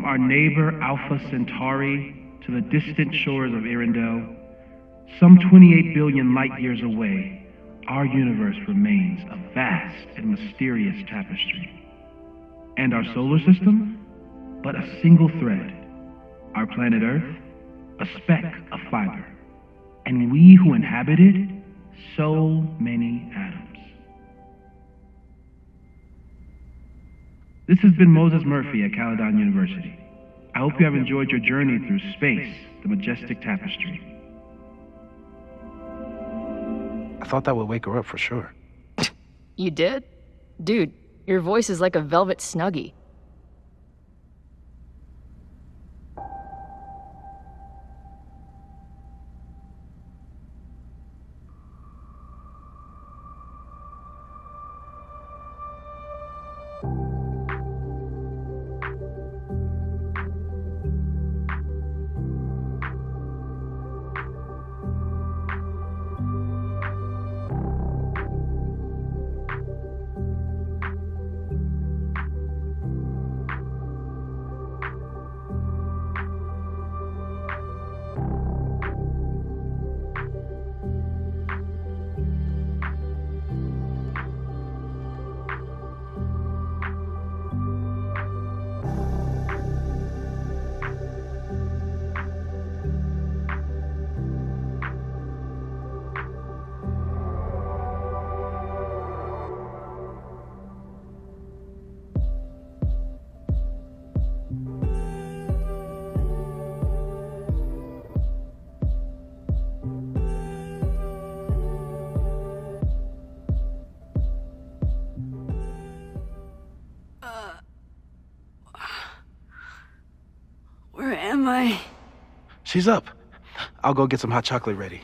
From our neighbor Alpha Centauri to the distant shores of Arendelle, some 28 billion light years away, our universe remains a vast and mysterious tapestry. And our solar system? But a single thread. Our planet Earth? A speck of fiber. And we who inhabit it? So many atoms. This has been Moses Murphy at Caledon University. I hope you have enjoyed your journey through space, the majestic tapestry. I thought that would wake her up for sure. You did? Dude, your voice is like a velvet snuggie. Where am I? She's up. I'll go get some hot chocolate ready.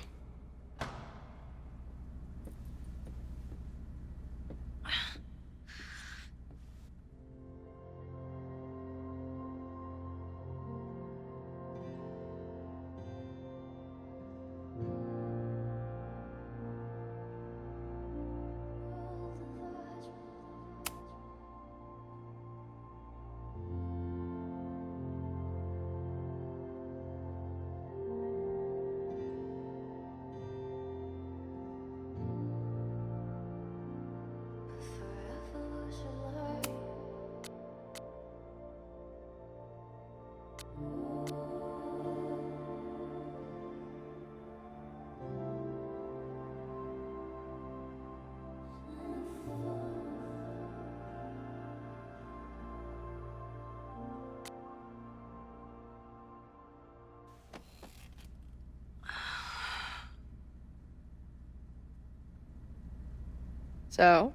So,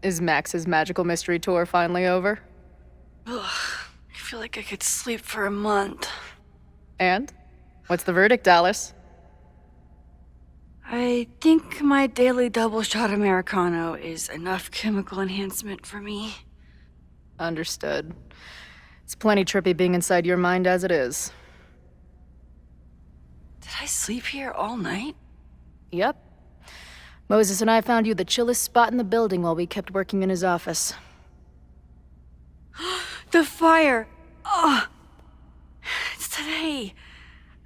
is Max's magical mystery tour finally over? Ugh, I feel like I could sleep for a month. And? What's the verdict, Alice? I think my daily double shot Americano is enough chemical enhancement for me. Understood. It's plenty trippy being inside your mind as it is. Did I sleep here all night? Yep. Moses and I found you the chillest spot in the building while we kept working in his office. The fire! Ugh! It's today.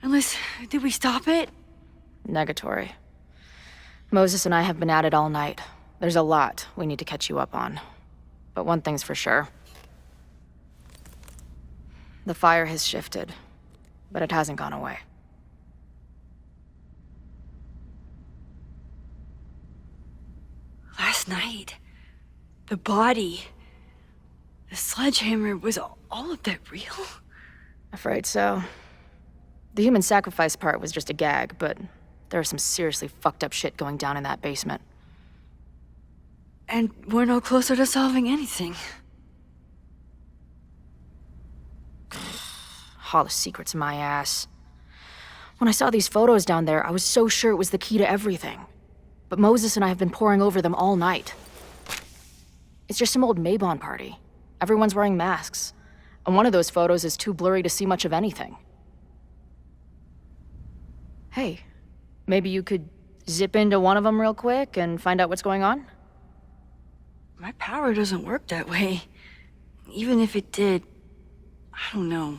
Unless, did we stop it? Negatory. Moses and I have been at it all night. There's a lot we need to catch you up on. But one thing's for sure. The fire has shifted, but it hasn't gone away. Last night, the body, the sledgehammer, was all of that real? Afraid so. The human sacrifice part was just a gag, but there was some seriously fucked up shit going down in that basement. And we're no closer to solving anything. All the secrets, my ass. When I saw these photos down there, I was so sure it was the key to everything. But Moses and I have been poring over them all night. It's just some old Mabon party. Everyone's wearing masks. And one of those photos is too blurry to see much of anything. Hey, maybe you could zip into one of them real quick and find out what's going on? My power doesn't work that way. Even if it did, I don't know.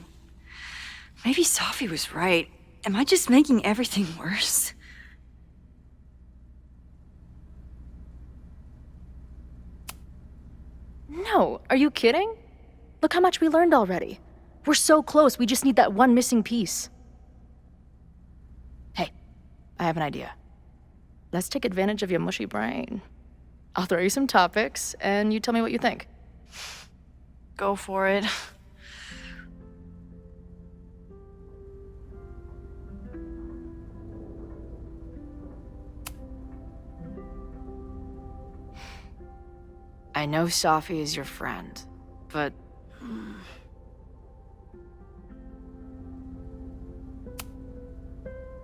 Maybe Sophie was right. Am I just making everything worse? No, are you kidding? Look how much we learned already. We're so close, we just need that one missing piece. Hey, I have an idea. Let's take advantage of your mushy brain. I'll throw you some topics, and you tell me what you think. Go for it. I know Sophie is your friend, but...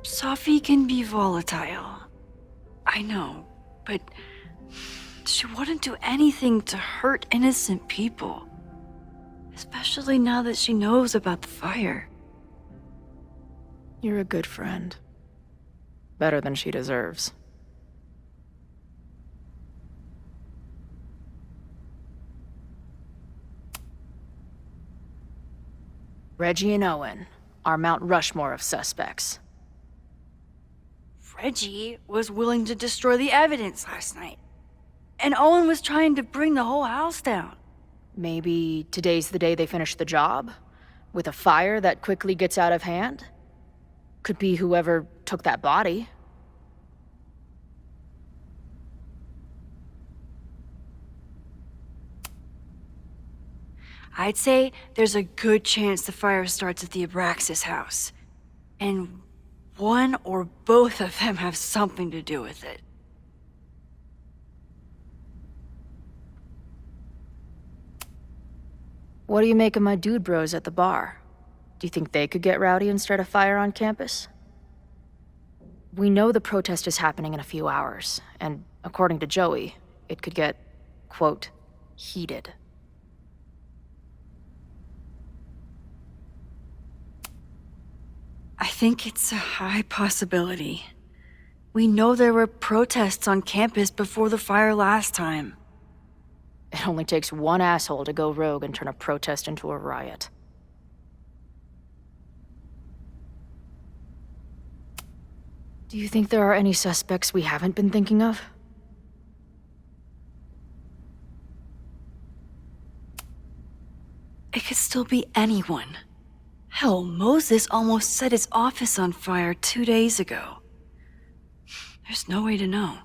Sophie can be volatile. I know, but she wouldn't do anything to hurt innocent people. Especially now that she knows about the fire. You're a good friend. Better than she deserves. Reggie and Owen are Mount Rushmore of suspects. Reggie was willing to destroy the evidence last night. And Owen was trying to bring the whole house down. Maybe today's the day they finish the job? With a fire that quickly gets out of hand? Could be whoever took that body. I'd say there's a good chance the fire starts at the Abraxas house. And one or both of them have something to do with it. What do you make of my dude bros at the bar? Do you think they could get rowdy and start a fire on campus? We know the protest is happening in a few hours, and according to Joey, it could get, quote, heated. I think it's a high possibility. We know there were protests on campus before the fire last time. It only takes one asshole to go rogue and turn a protest into a riot. Do you think there are any suspects we haven't been thinking of? It could still be anyone. Hell, Moses almost set his office on fire 2 days ago. There's no way to know.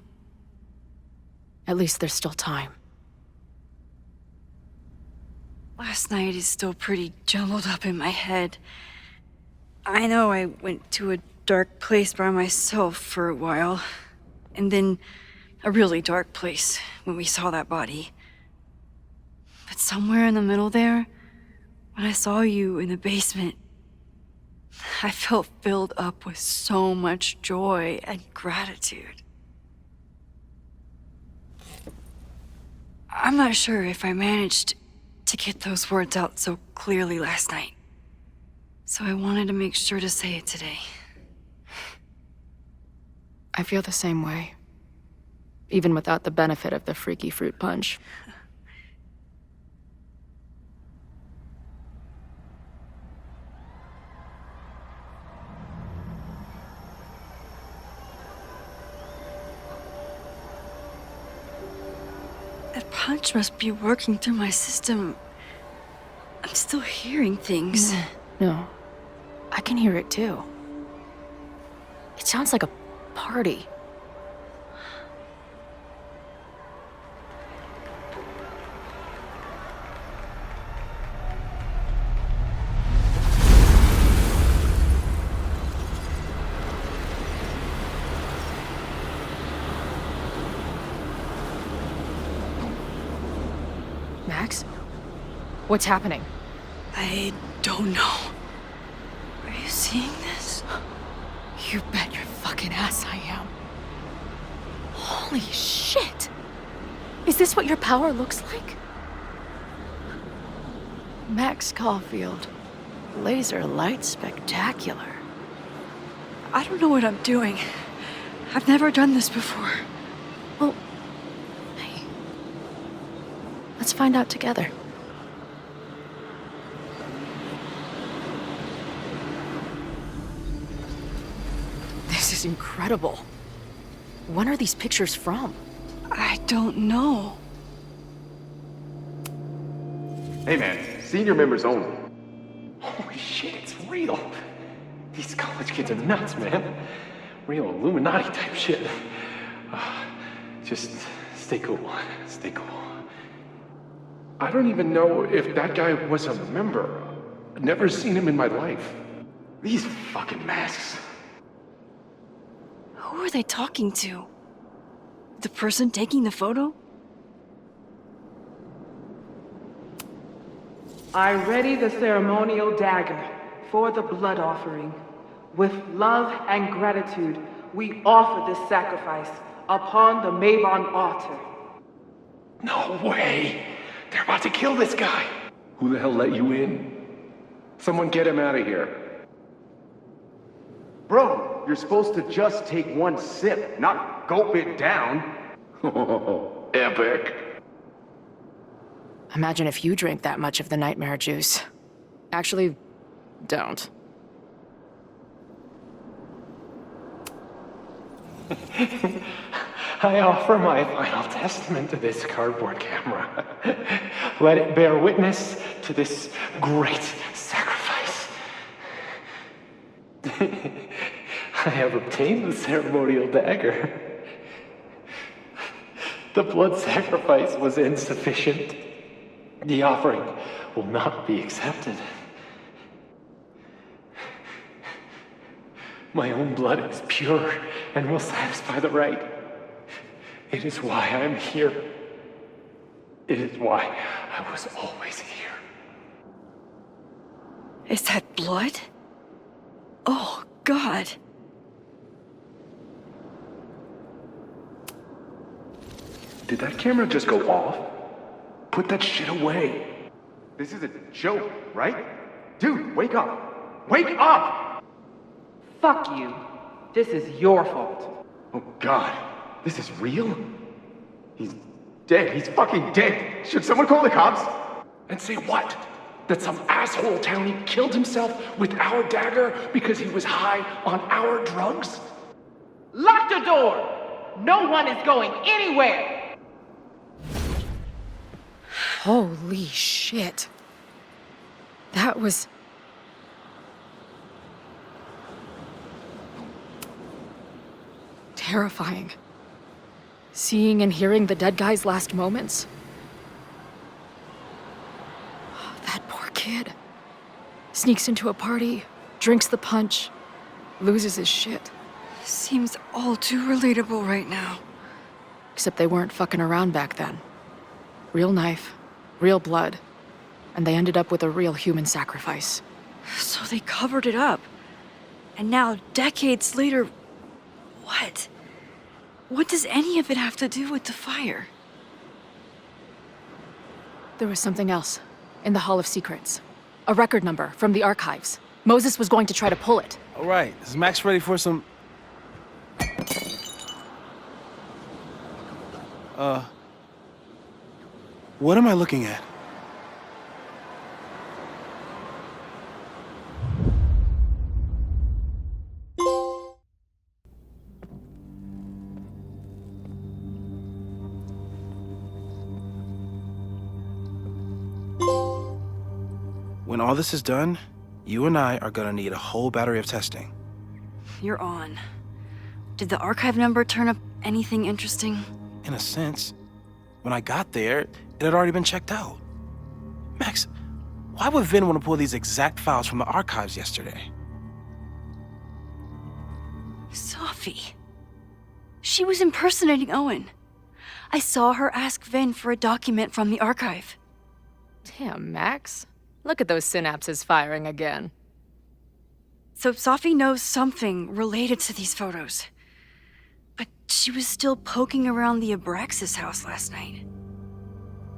At least there's still time. Last night is still pretty jumbled up in my head. I know I went to a dark place by myself for a while, and then a really dark place when we saw that body. But somewhere in the middle there, when I saw you in the basement, I felt filled up with so much joy and gratitude. I'm not sure if I managed to get those words out so clearly last night, so I wanted to make sure to say it today. I feel the same way, even without the benefit of the freaky fruit punch. That punch must be working through my system. I'm still hearing things. No, I can hear it too. It sounds like a party. Max? What's happening? I don't know. Are you seeing this? You bet your fucking ass I am. Holy shit! Is this what your power looks like? Max Caulfield. Laser light spectacular. I don't know what I'm doing. I've never done this before. Well, hey. Let's find out together. is incredible. When are these pictures from? I don't know. Hey man, senior members only. Holy shit, it's real. These college kids are nuts, man. Real Illuminati type shit. Just stay cool. Stay cool. I don't even know if that guy was a member. Never seen him in my life. These fucking masks. Who are they talking to? The person taking the photo? I ready the ceremonial dagger for the blood offering. With love and gratitude, we offer this sacrifice upon the Mabon altar. No way! They're about to kill this guy! Who the hell let you in? Someone get him out of here. Bro, you're supposed to just take one sip, not gulp it down. Oh, epic. Imagine if you drank that much of the nightmare juice. Actually, don't. I offer my final testament to this cardboard camera. Let it bear witness to this great sacrifice. I have obtained the ceremonial dagger. The blood sacrifice was insufficient. The offering will not be accepted. My own blood is pure and will satisfy the rite. It is why I am here. It is why I was always here. Is that blood? Oh, God. Did that camera just go off? Put that shit away. This is a joke, right? Dude, wake up! Wake up! Fuck you. This is your fault. Oh God, this is real? He's dead. He's fucking dead. Should someone call the cops? And say what? That some asshole townie killed himself with our dagger because he was high on our drugs? Lock the door! No one is going anywhere! Holy shit. That was... terrifying. Seeing and hearing the dead guy's last moments. That poor kid. Sneaks into a party, drinks the punch, loses his shit. Seems all too relatable right now. Except they weren't fucking around back then. Real knife, real blood, and they ended up with a real human sacrifice. So they covered it up. And now, decades later, what? What does any of it have to do with the fire? There was something else in the Hall of Secrets. A record number from the archives. Moses was going to try to pull it. All right, is Max ready for some... What am I looking at? When all this is done, you and I are gonna need a whole battery of testing. You're on. Did the archive number turn up anything interesting? In a sense, when I got there, it had already been checked out. Max, why would Vin want to pull these exact files from the archives yesterday? Sophie. She was impersonating Owen. I saw her ask Vin for a document from the archive. Damn, Max. Look at those synapses firing again. So Sophie knows something related to these photos. But she was still poking around the Abraxas house last night.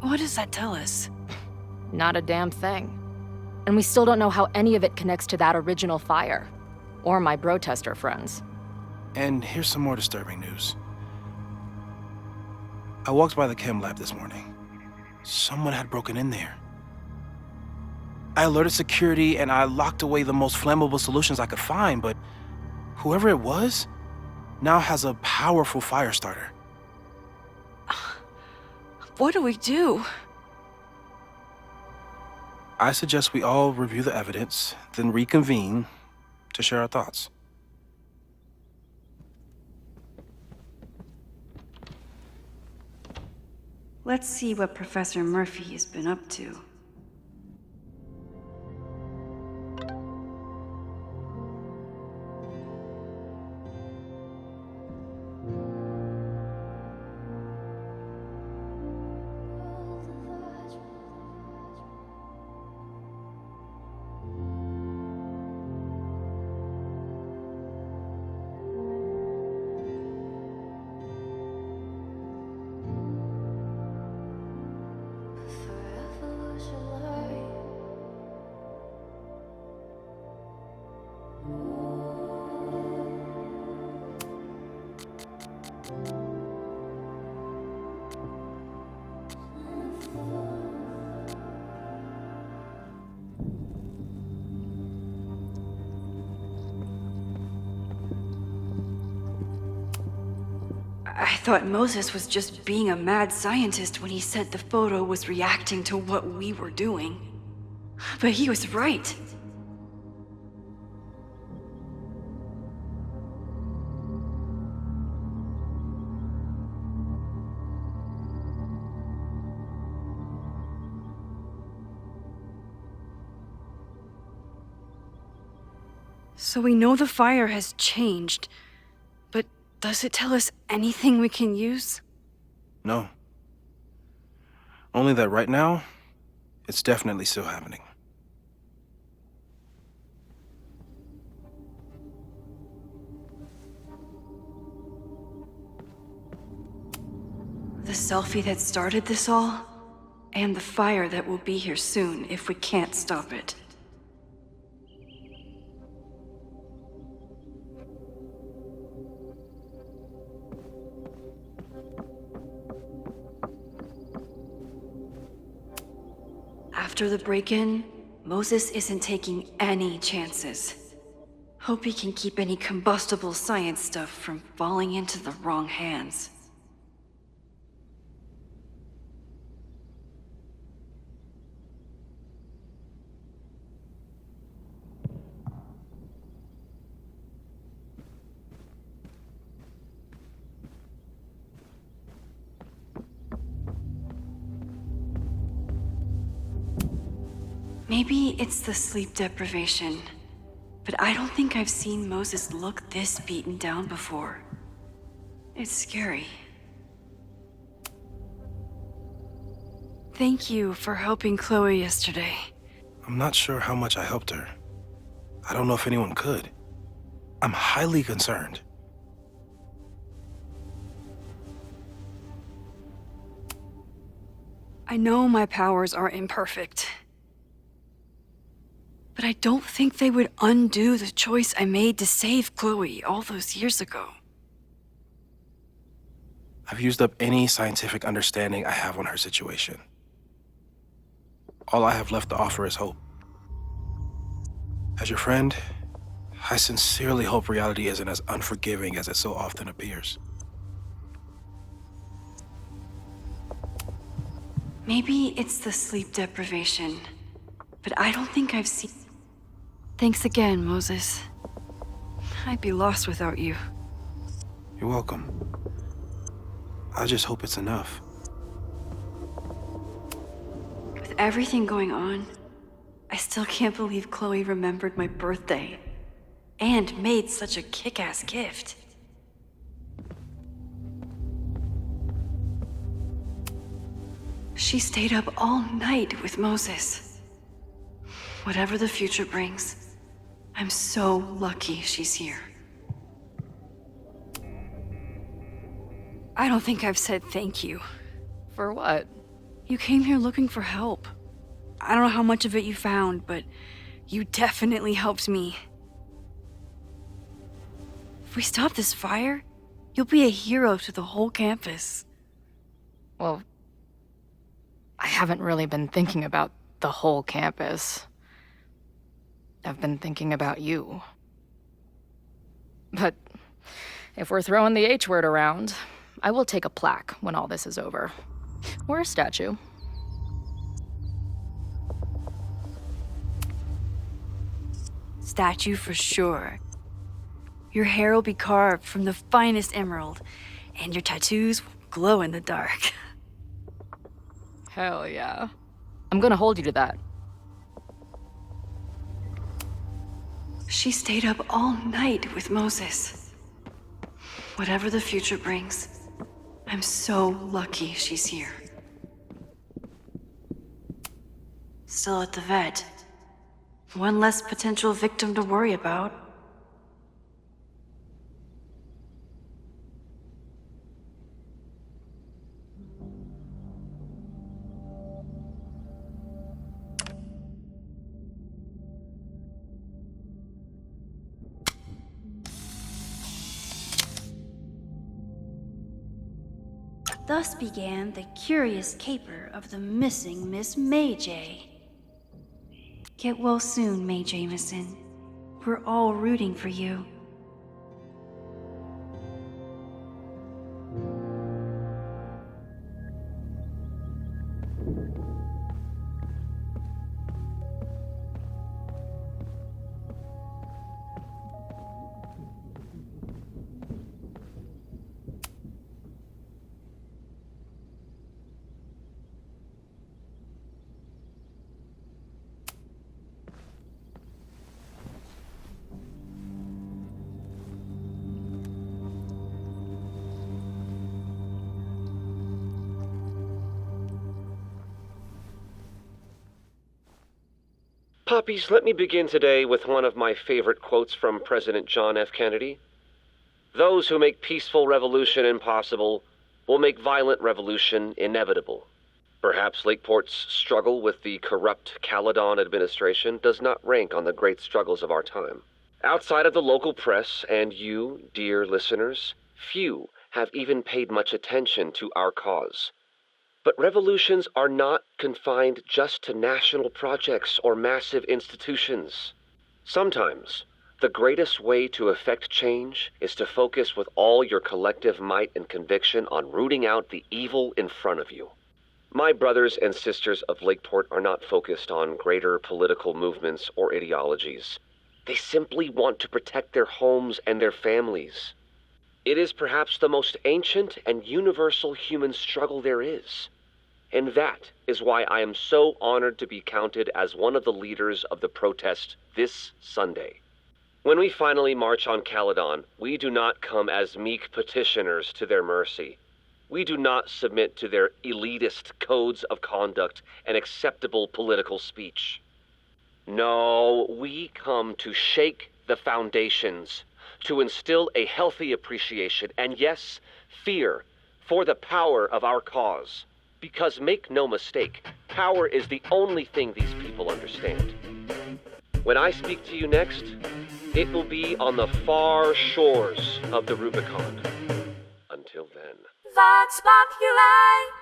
What does that tell us? Not a damn thing. And we still don't know how any of it connects to that original fire. Or my bro-tester friends. And here's some more disturbing news. I walked by the chem lab this morning. Someone had broken in there. I alerted security and I locked away the most flammable solutions I could find, but whoever it was, now has a powerful fire starter. What do we do? I suggest we all review the evidence, then reconvene to share our thoughts. Let's see what Professor Murphy has been up to. I thought Moses was just being a mad scientist when he said the photo was reacting to what we were doing. But he was right. So we know the fire has changed, but does it tell us anything we can use? No. Only that right now, it's definitely still happening. The selfie that started this all, and the fire that will be here soon if we can't stop it. After the break-in, Moses isn't taking any chances. Hope he can keep any combustible science stuff from falling into the wrong hands. Maybe it's the sleep deprivation, but I don't think I've seen Moses look this beaten down before. It's scary. Thank you for helping Chloe yesterday. I'm not sure how much I helped her. I don't know if anyone could. I'm highly concerned. I know my powers are imperfect, but I don't think they would undo the choice I made to save Chloe all those years ago. I've used up any scientific understanding I have on her situation. All I have left to offer is hope. As your friend, I sincerely hope reality isn't as unforgiving as it so often appears. Maybe it's the sleep deprivation, but I don't think I've seen... Thanks again, Moses. I'd be lost without you. You're welcome. I just hope it's enough. With everything going on, I still can't believe Chloe remembered my birthday and made such a kick-ass gift. She stayed up all night with Moses. Whatever the future brings, I'm so lucky she's here. I don't think I've said thank you. For what? You came here looking for help. I don't know how much of it you found, but you definitely helped me. If we stop this fire, you'll be a hero to the whole campus. Well, I haven't really been thinking about the whole campus. I've been thinking about you. But If we're throwing the H word around, I will take a plaque when all this is over. Or a statue. Statue for sure. Your hair will be carved from the finest emerald, and your tattoos will glow in the dark. Hell yeah. I'm gonna hold you to that. She stayed up all night with Moses. Whatever the future brings, I'm so lucky she's here. Still at the vet. One less potential victim to worry about. Thus began the curious caper of the missing Miss May J. Get well soon, May Jameson. We're all rooting for you. Puppies, let me begin today with one of my favorite quotes from President John F. Kennedy. Those who make peaceful revolution impossible will make violent revolution inevitable. Perhaps Lakeport's struggle with the corrupt Caledon administration does not rank on the great struggles of our time. Outside of the local press and you, dear listeners, few have even paid much attention to our cause. But revolutions are not confined just to national projects or massive institutions. Sometimes, the greatest way to effect change is to focus with all your collective might and conviction on rooting out the evil in front of you. My brothers and sisters of Lakeport are not focused on greater political movements or ideologies. They simply want to protect their homes and their families. It is perhaps the most ancient and universal human struggle there is. And that is why I am so honored to be counted as one of the leaders of the protest this Sunday. When we finally march on Caledon, we do not come as meek petitioners to their mercy. We do not submit to their elitist codes of conduct and acceptable political speech. No, we come to shake the foundations, to instill a healthy appreciation, and yes, fear, for the power of our cause. Because make no mistake, power is the only thing these people understand. When I speak to you next, it will be on the far shores of the Rubicon. Until then. Vox Populi!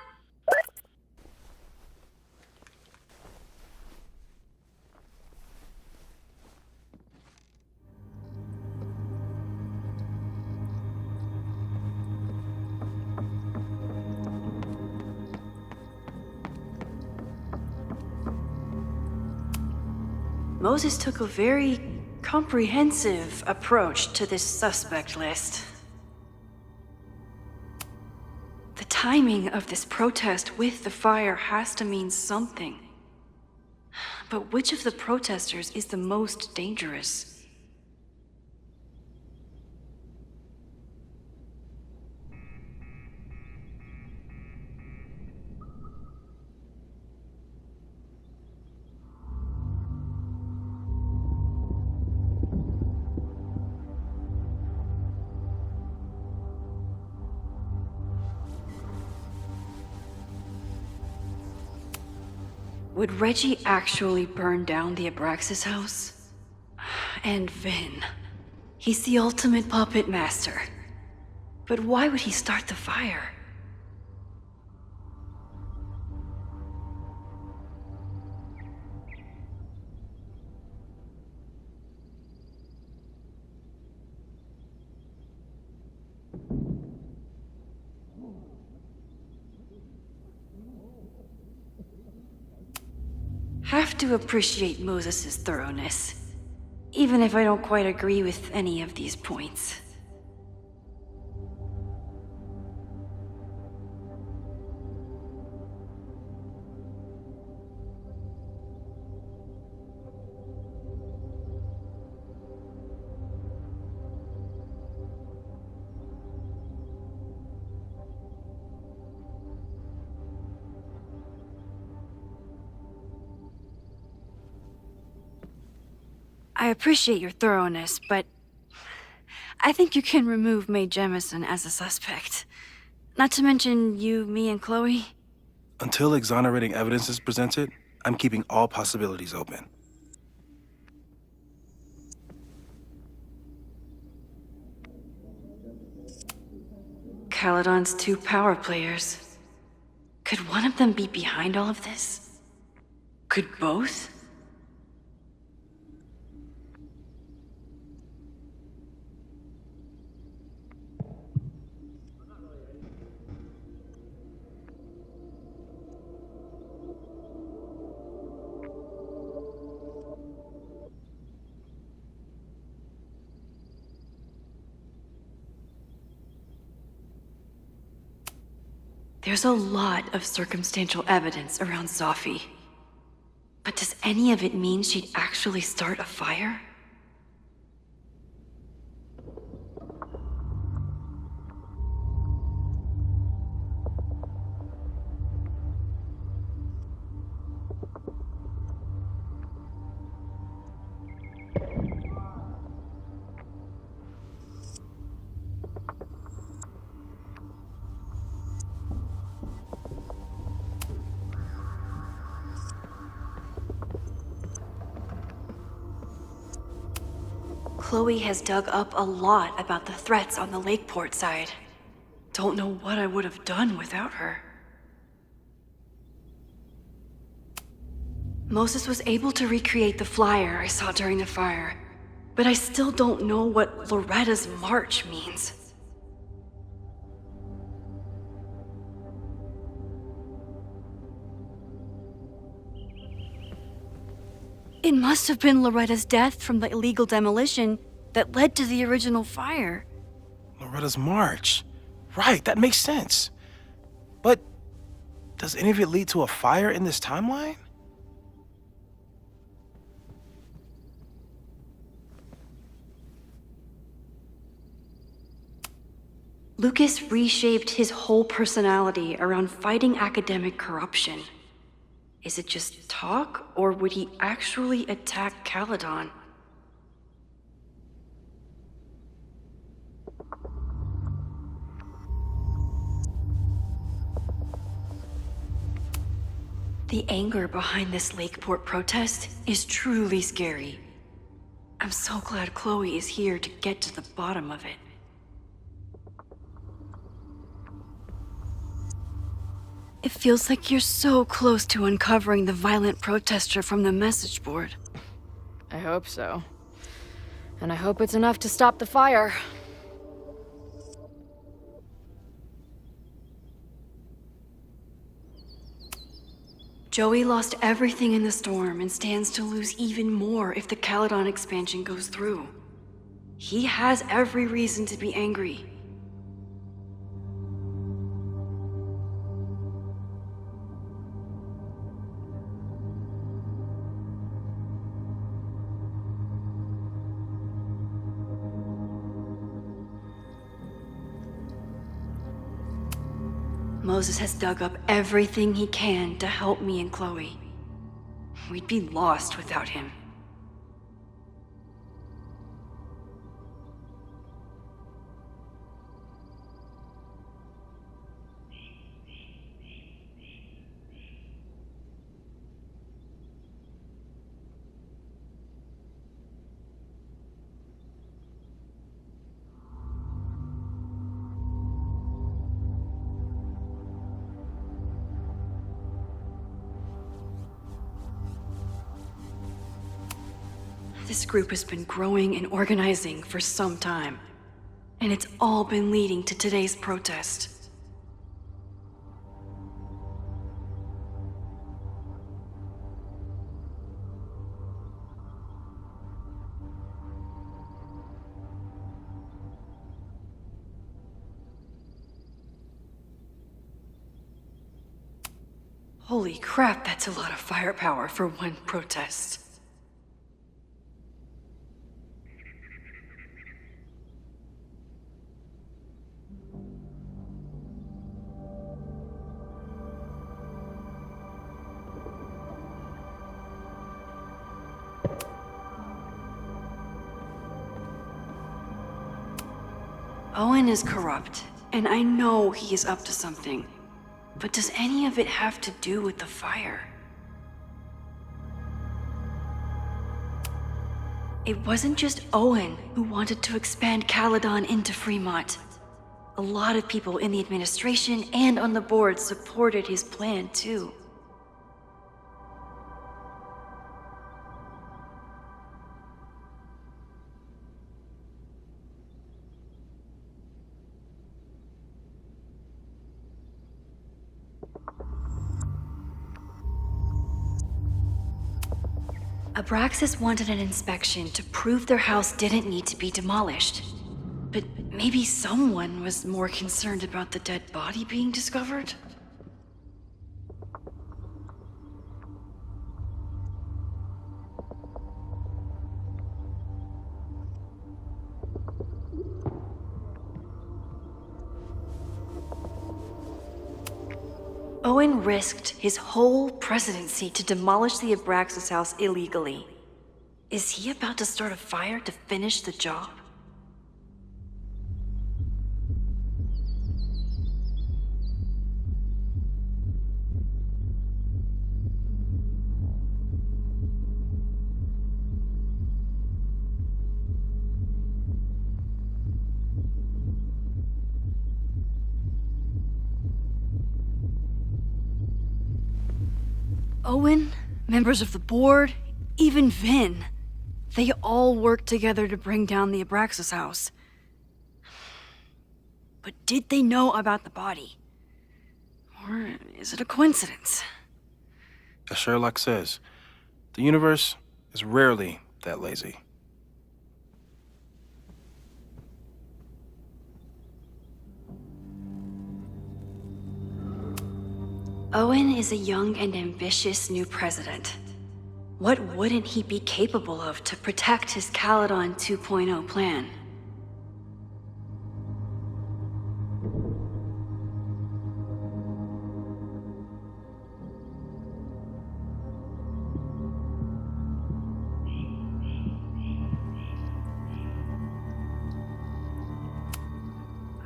Moses took a very comprehensive approach to this suspect list. The timing of this protest with the fire has to mean something. But which of the protesters is the most dangerous? Would Reggie actually burn down the Abraxas house? And Vin. He's the ultimate puppet master. But why would he start the fire? Have to appreciate Moses' thoroughness, even if I don't quite agree with any of these points. I appreciate your thoroughness, but I think you can remove Mae Jemison as a suspect. Not to mention you, me, and Chloe. Until exonerating evidence is presented, I'm keeping all possibilities open. Caledon's 2 power players. Could one of them be behind all of this? Could both? There's a lot of circumstantial evidence around Sophie. But does any of it mean she'd actually start a fire? Chloe has dug up a lot about the threats on the Lakeport side. Don't know what I would have done without her. Moses was able to recreate the flyer I saw during the fire, but I still don't know what Loretta's march means. It must have been Loretta's death from the illegal demolition that led to the original fire. Loretta's march. Right, that makes sense. But does any of it lead to a fire in this timeline? Lucas reshaped his whole personality around fighting academic corruption. Is it just talk, or would he actually attack Caledon? The anger behind this Lakeport protest is truly scary. I'm so glad Chloe is here to get to the bottom of it. It feels like you're so close to uncovering the violent protester from the message board. I hope so. And I hope it's enough to stop the fire. Joey lost everything in the storm and stands to lose even more if the Caledon expansion goes through. He has every reason to be angry. Moses has dug up everything he can to help me and Chloe. We'd be lost without him. This group has been growing and organizing for some time, and it's all been leading to today's protest. Holy crap, that's a lot of firepower for one protest. Owen is corrupt, and I know he is up to something. But does any of it have to do with the fire? It wasn't just Owen who wanted to expand Caledon into Fremont. A lot of people in the administration and on the board supported his plan too. Abraxas wanted an inspection to prove their house didn't need to be demolished. But maybe someone was more concerned about the dead body being discovered? Owen risked his whole presidency to demolish the Abraxas house illegally. Is he about to start a fire to finish the job? Owen, members of the board, even Vin. They all worked together to bring down the Abraxas house. But did they know about the body? Or is it a coincidence? As Sherlock says, the universe is rarely that lazy. Owen is a young and ambitious new president. What wouldn't he be capable of to protect his Caledon 2.0 plan?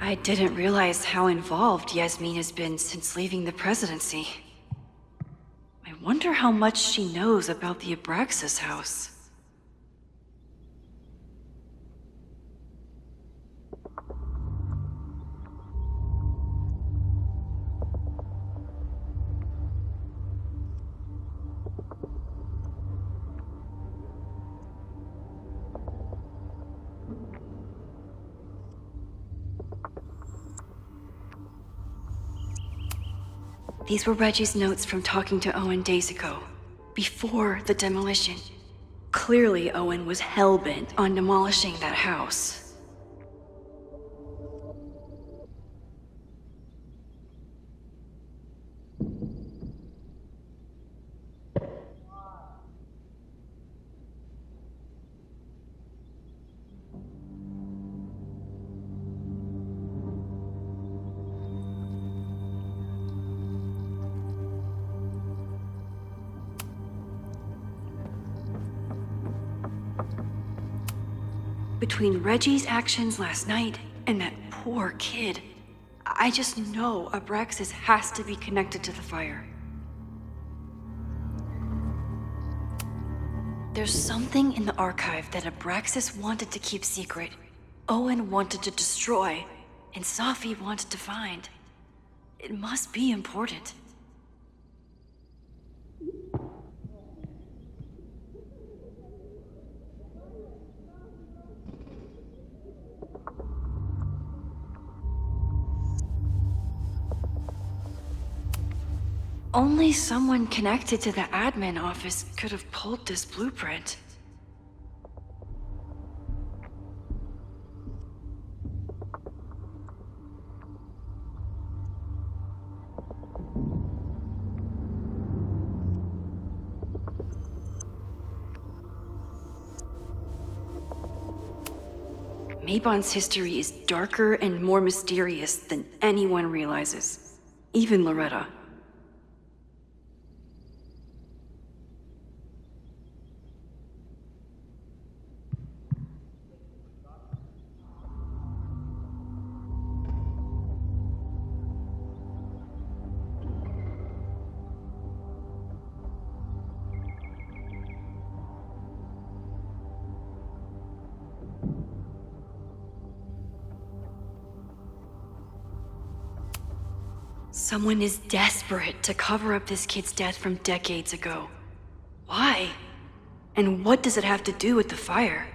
I didn't realize how involved Yasmin has been since leaving the presidency. I wonder how much she knows about the Abraxas house. These were Reggie's notes from talking to Owen days ago, before the demolition. Clearly, Owen was hell-bent on demolishing that house. Between Reggie's actions last night and that poor kid, I just know Abraxas has to be connected to the fire. There's something in the archive that Abraxas wanted to keep secret, Owen wanted to destroy, and Safi wanted to find. It must be important. Only someone connected to the admin office could have pulled this blueprint. Mabon's history is darker and more mysterious than anyone realizes. Even Loretta. Someone is desperate to cover up this kid's death from decades ago. Why? And what does it have to do with the fire?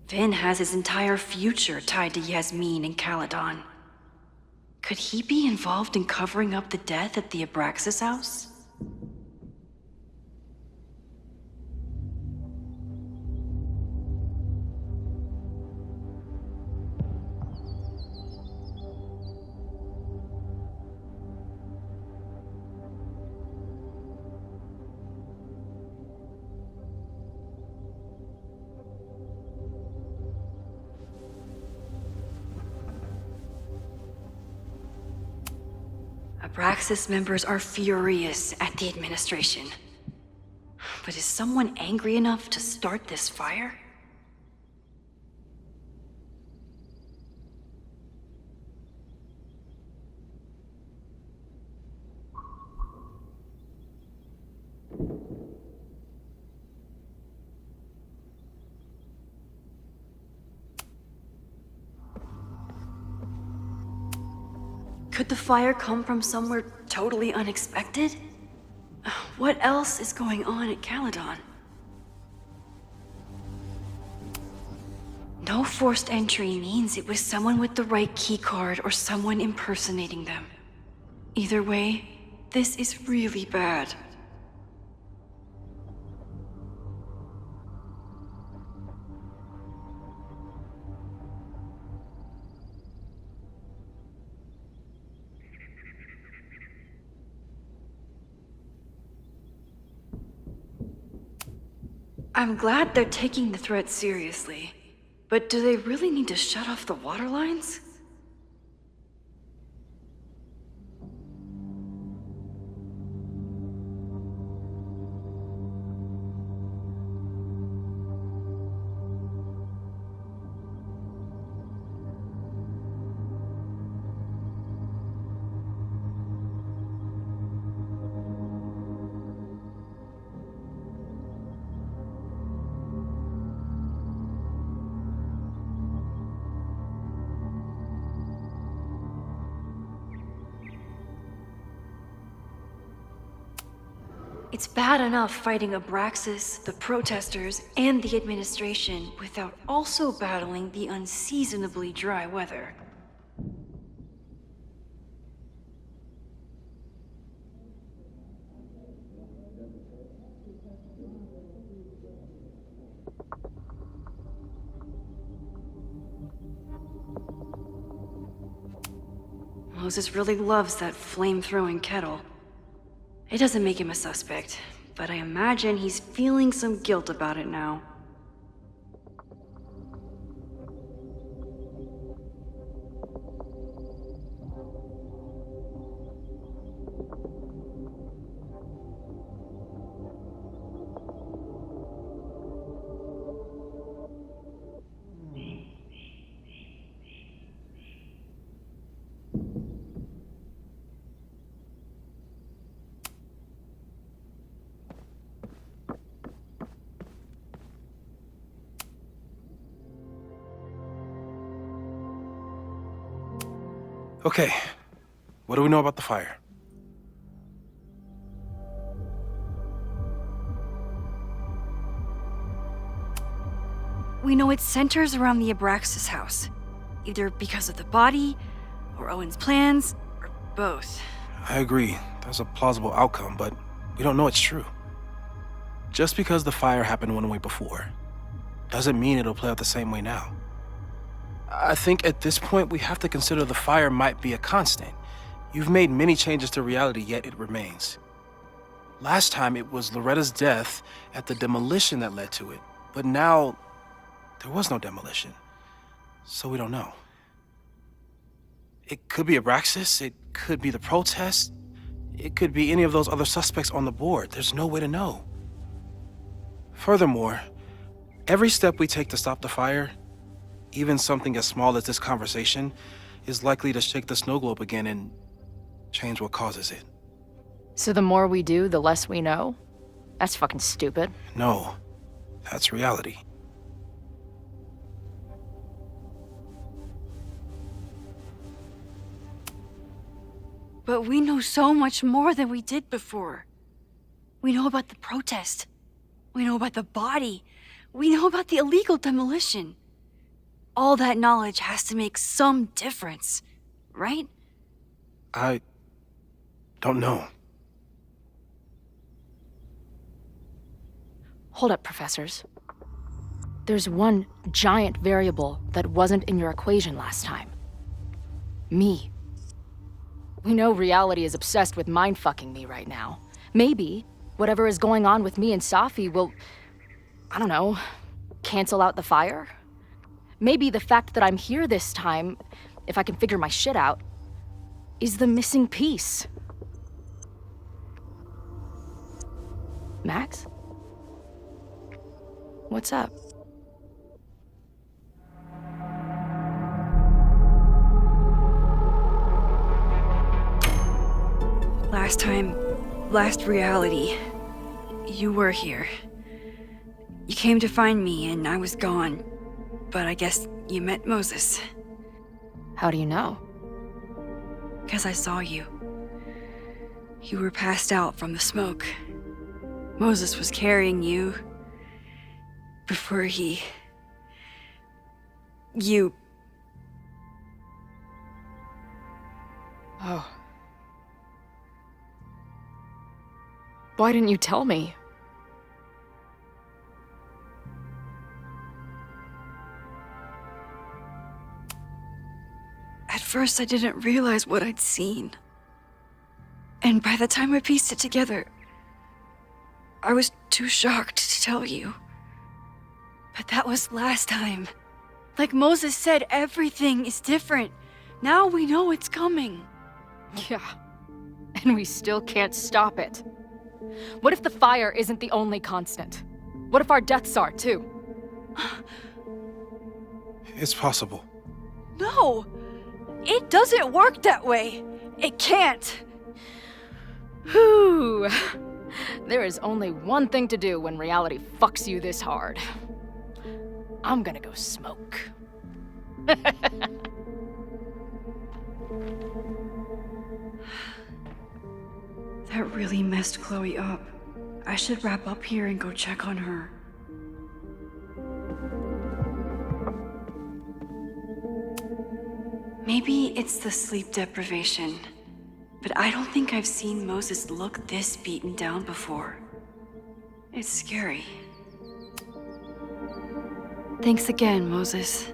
Vin has his entire future tied to Yasmin and Caledon. Could he be involved in covering up the death at the Abraxas house? Abraxas members are furious at the administration. But is someone angry enough to start this fire? Could the fire come from somewhere totally unexpected? What else is going on at Caledon? No forced entry means it was someone with the right keycard or someone impersonating them. Either way, this is really bad. I'm glad they're taking the threat seriously, but do they really need to shut off the water lines? It's bad enough fighting Abraxas, the protesters, and the administration without also battling the unseasonably dry weather. Moses really loves that flame-throwing kettle. It doesn't make him a suspect, but I imagine he's feeling some guilt about it now. Okay, what do we know about the fire? We know it centers around the Abraxas house, either because of the body, or Owen's plans, or both. I agree, that's a plausible outcome, but we don't know it's true. Just because the fire happened one way before, doesn't mean it'll play out the same way now. I think at this point we have to consider the fire might be a constant. You've made many changes to reality, yet it remains. Last time it was Loretta's death at the demolition that led to it. But now, there was no demolition. So we don't know. It could be Abraxas, it could be the protest, it could be any of those other suspects on the board. There's no way to know. Furthermore, every step we take to stop the fire, even something as small as this conversation, is likely to shake the snow globe again and change what causes it. So the more we do, the less we know? That's fucking stupid. No, that's reality. But we know so much more than we did before. We know about the protest. We know about the body. We know about the illegal demolition. All that knowledge has to make some difference, right? I don't know. Hold up, professors. There's one giant variable that wasn't in your equation last time. Me. We know reality is obsessed with mind-fucking me right now. Maybe whatever is going on with me and Safi will, I don't know, cancel out the fire? Maybe the fact that I'm here this time, if I can figure my shit out, is the missing piece. Max? What's up? Last reality, you were here. You came to find me and I was gone, but I guess you met Moses. How do you know? 'Cause I saw you. You were passed out from the smoke. Moses was carrying you before you... Oh. Why didn't you tell me? At first, I didn't realize what I'd seen. And by the time I pieced it together, I was too shocked to tell you. But that was last time. Like Moses said, everything is different. Now we know it's coming. Yeah. And we still can't stop it. What if the fire isn't the only constant? What if our deaths are, too? It's possible. No! It doesn't work that way! It can't! Whew. There is only one thing to do when reality fucks you this hard. I'm gonna go smoke. That really messed Chloe up. I should wrap up here and go check on her. Maybe it's the sleep deprivation, but I don't think I've seen Moses look this beaten down before. It's scary. Thanks again, Moses.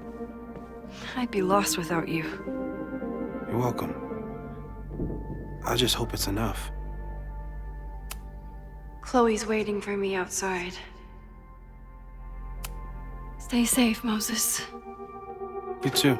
I'd be lost without you. You're welcome. I just hope it's enough. Chloe's waiting for me outside. Stay safe, Moses. You too.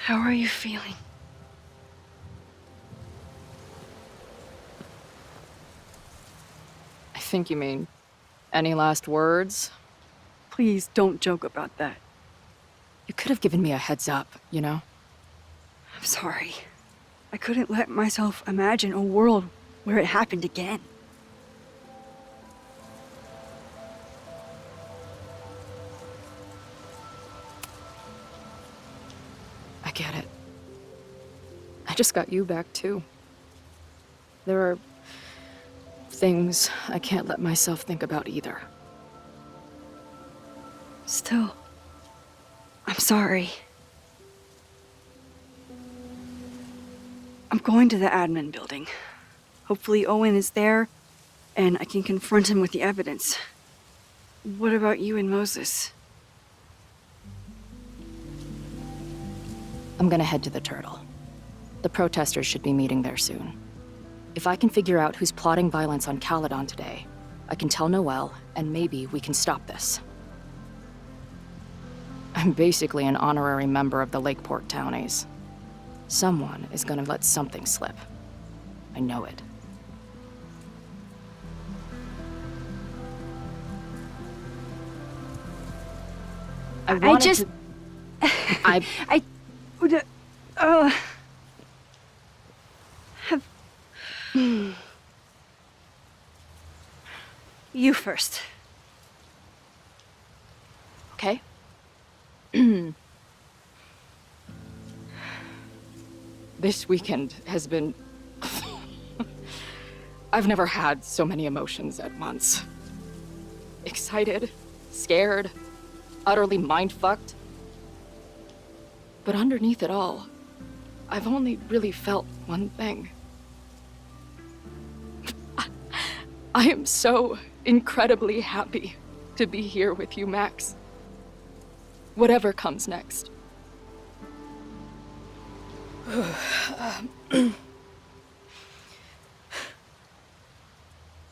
How are you feeling? I think you mean, any last words? Please don't joke about that. You could have given me a heads up, you know? I'm sorry. I couldn't let myself imagine a world where it happened again. I just got you back, too. There are things I can't let myself think about either. Still, I'm sorry. I'm going to the admin building. Hopefully Owen is there, and I can confront him with the evidence. What about you and Moses? I'm gonna head to the Turtle. The protesters should be meeting there soon. If I can figure out who's plotting violence on Caledon today, I can tell Noelle, and maybe we can stop this. I'm basically an honorary member of the Lakeport Townies. Someone is gonna let something slip. I know it. You first. Okay? This weekend has been... I've never had so many emotions at once. Excited, scared, utterly mind-fucked. But underneath it all, I've only really felt one thing. I am so incredibly happy to be here with you, Max. Whatever comes next.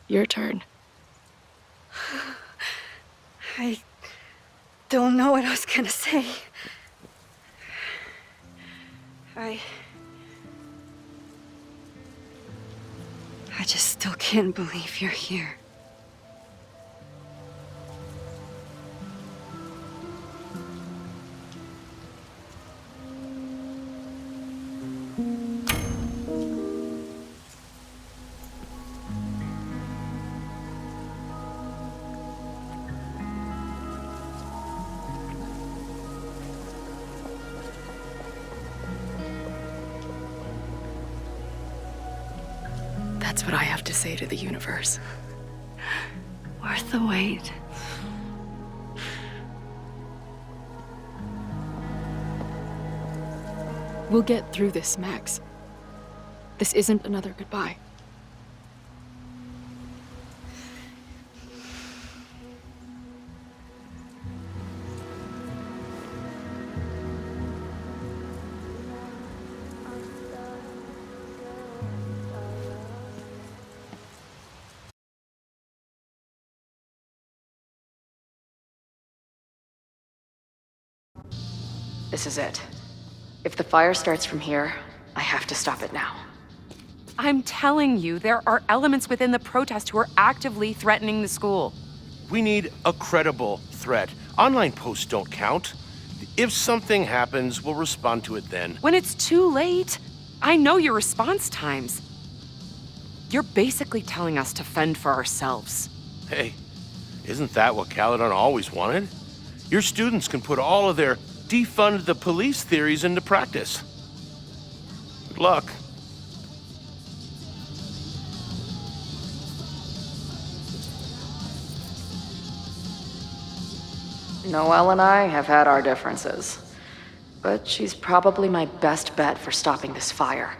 Your turn. I don't know what I was gonna say. I just still can't believe you're here. That's what I have to say to the universe. Worth the wait. We'll get through this, Max. This isn't another goodbye. This is it. If the fire starts from here, I have to stop it now. I'm telling you, there are elements within the protest who are actively threatening the school. We need a credible threat. Online posts don't count. If something happens, we'll respond to it then. When it's too late, I know your response times. You're basically telling us to fend for ourselves. Hey, isn't that what Caledon always wanted? Your students can put all of their defund the police theories into practice. Good luck. Noelle and I have had our differences, but she's probably my best bet for stopping this fire.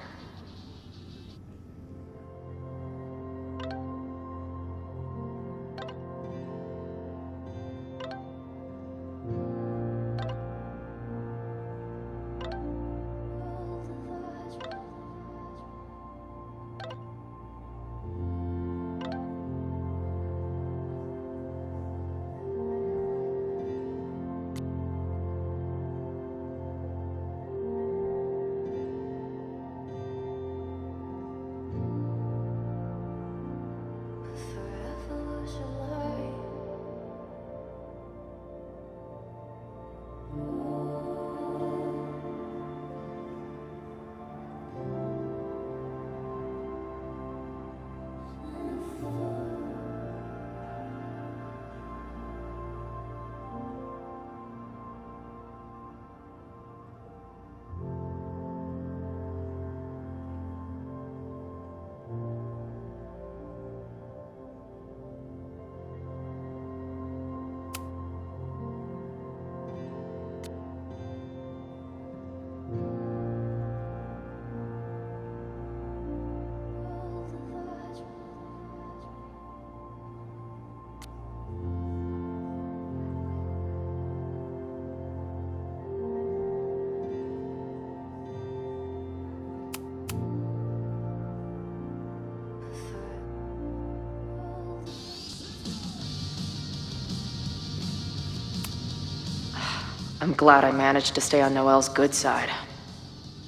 I'm glad I managed to stay on Noelle's good side.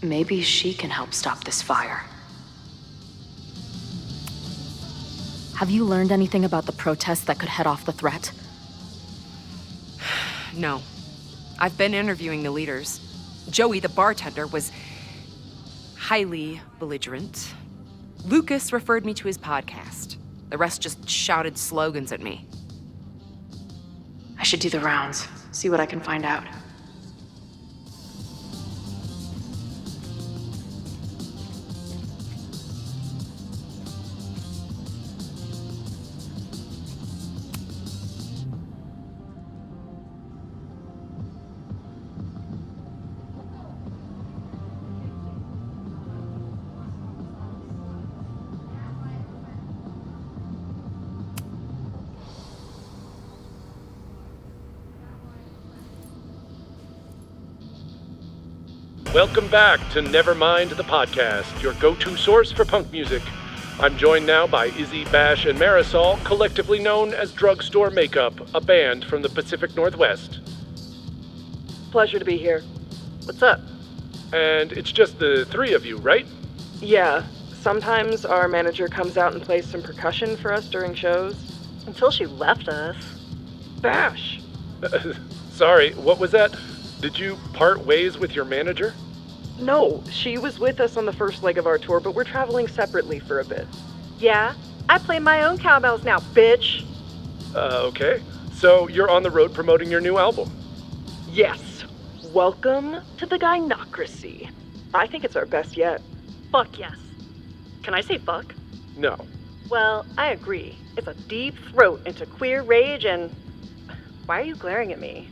Maybe she can help stop this fire. Have you learned anything about the protests that could head off the threat? No. I've been interviewing the leaders. Joey, the bartender, was highly belligerent. Lucas referred me to his podcast. The rest just shouted slogans at me. I should do the rounds, see what I can find out. Welcome back to Nevermind the Podcast, your go-to source for punk music. I'm joined now by Izzy, Bash, and Marisol, collectively known as Drugstore Makeup, a band from the Pacific Northwest. Pleasure to be here. What's up? And it's just the three of you, right? Yeah, sometimes our manager comes out and plays some percussion for us during shows. Until she left us. Bash. Sorry, what was that? Did you part ways with your manager? No, she was with us on the first leg of our tour, but we're traveling separately for a bit. Yeah, I play my own cowbells now, bitch. Okay. So you're on the road promoting your new album? Yes. Welcome to the Gynocracy. I think it's our best yet. Fuck yes. Can I say fuck? No. Well, I agree. It's a deep throat into queer rage and... Why are you glaring at me?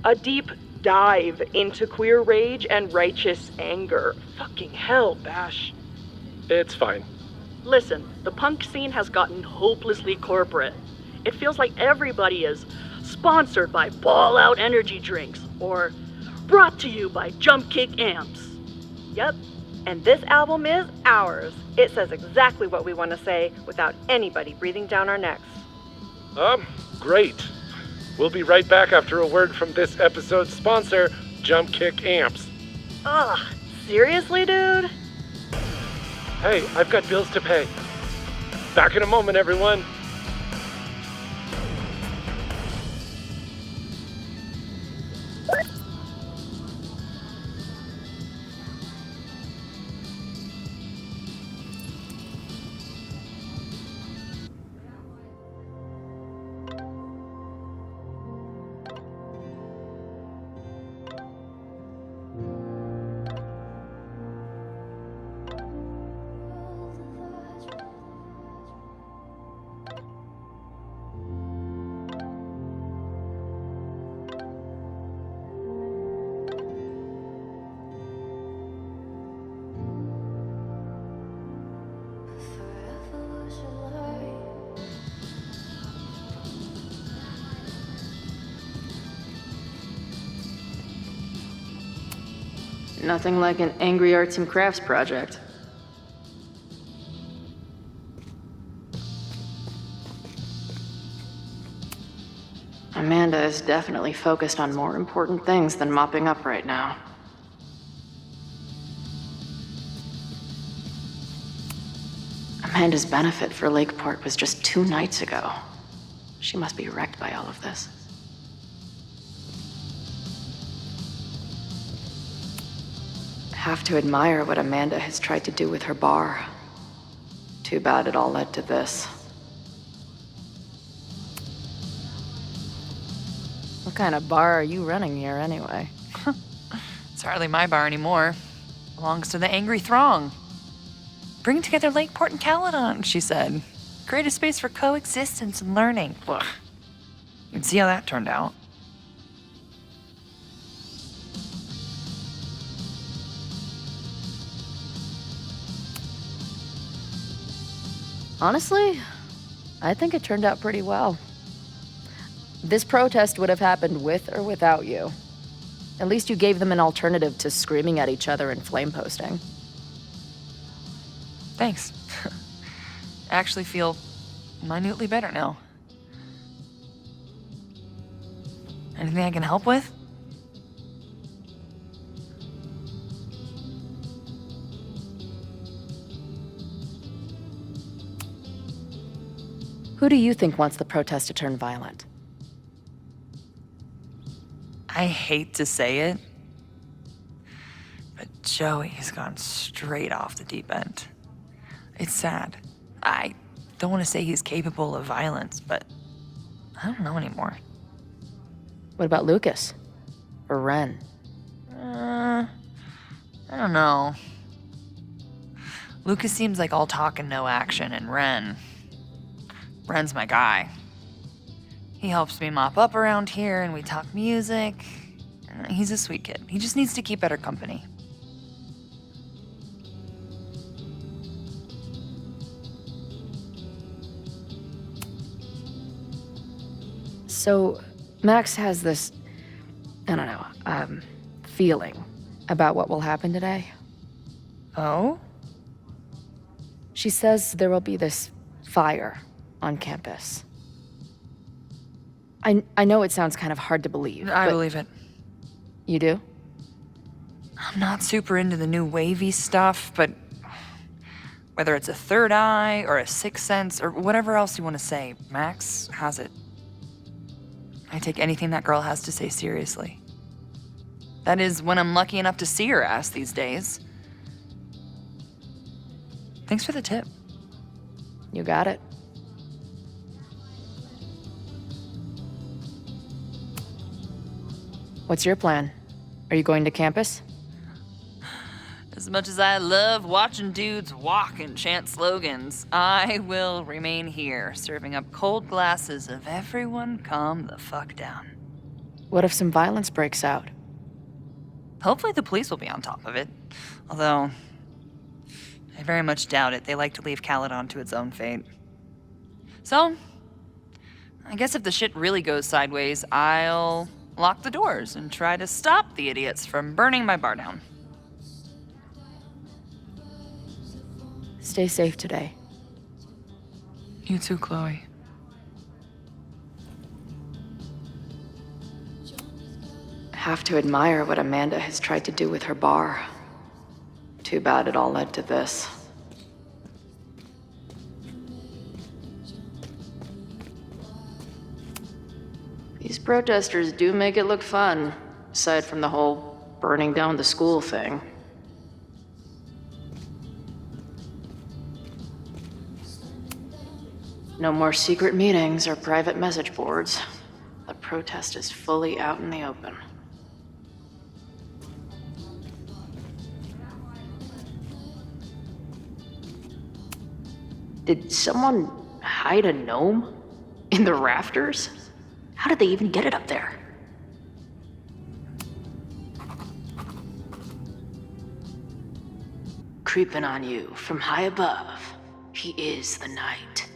A deep dive into queer rage and righteous anger. Fucking hell, Bash. It's fine. Listen, the punk scene has gotten hopelessly corporate. It feels like everybody is sponsored by Ball Out energy drinks or brought to you by Jump Kick amps. Yep, and this album is ours. It says exactly what we want to say without anybody breathing down our necks. Great. We'll be right back after a word from this episode's sponsor, Jump Kick Amps. Ugh, seriously, dude? Hey, I've got bills to pay. Back in a moment, everyone. Nothing like an angry arts and crafts project. Amanda is definitely focused on more important things than mopping up right now. Amanda's benefit for Lakeport was just 2 nights ago. She must be wrecked by all of this. Have to admire what Amanda has tried to do with her bar. Too bad it all led to this. What kind of bar are you running here anyway? It's hardly my bar anymore. Belongs to the angry throng. Bring together Lakeport and Caledon, she said. Create a space for coexistence and learning. Ugh. You can see how that turned out. Honestly, I think it turned out pretty well. This protest would have happened with or without you. At least you gave them an alternative to screaming at each other and flame posting. Thanks. I actually feel minutely better now. Anything I can help with? Who do you think wants the protest to turn violent? I hate to say it, but Joey's gone straight off the deep end. It's sad. I don't want to say he's capable of violence, but I don't know anymore. What about Lucas? Or Ren? I don't know. Lucas seems like all talk and no action, and Ren's my guy. He helps me mop up around here, and we talk music. He's a sweet kid. He just needs to keep better company. So, Max has this, I don't know, feeling about what will happen today. Oh? She says there will be this fire on campus. I know it sounds kind of hard to believe. I believe it. You do? I'm not super into the new wavy stuff, but whether it's a third eye or a sixth sense or whatever else you want to say, Max has it. I take anything that girl has to say seriously. That is, when I'm lucky enough to see her ass these days. Thanks for the tip. You got it. What's your plan? Are you going to campus? As much as I love watching dudes walk and chant slogans, I will remain here, serving up cold glasses of everyone calm the fuck down. What if some violence breaks out? Hopefully the police will be on top of it. Although, I very much doubt it. They like to leave Caledon to its own fate. So, I guess if the shit really goes sideways, I'll lock the doors and try to stop the idiots from burning my bar down. Stay safe today. You too, Chloe. Have to admire what Amanda has tried to do with her bar. Too bad it all led to this. These protesters do make it look fun, aside from the whole burning down the school thing. No more secret meetings or private message boards. The protest is fully out in the open. Did someone hide a gnome in the rafters? How did they even get it up there? Creeping on you from high above, he is the night.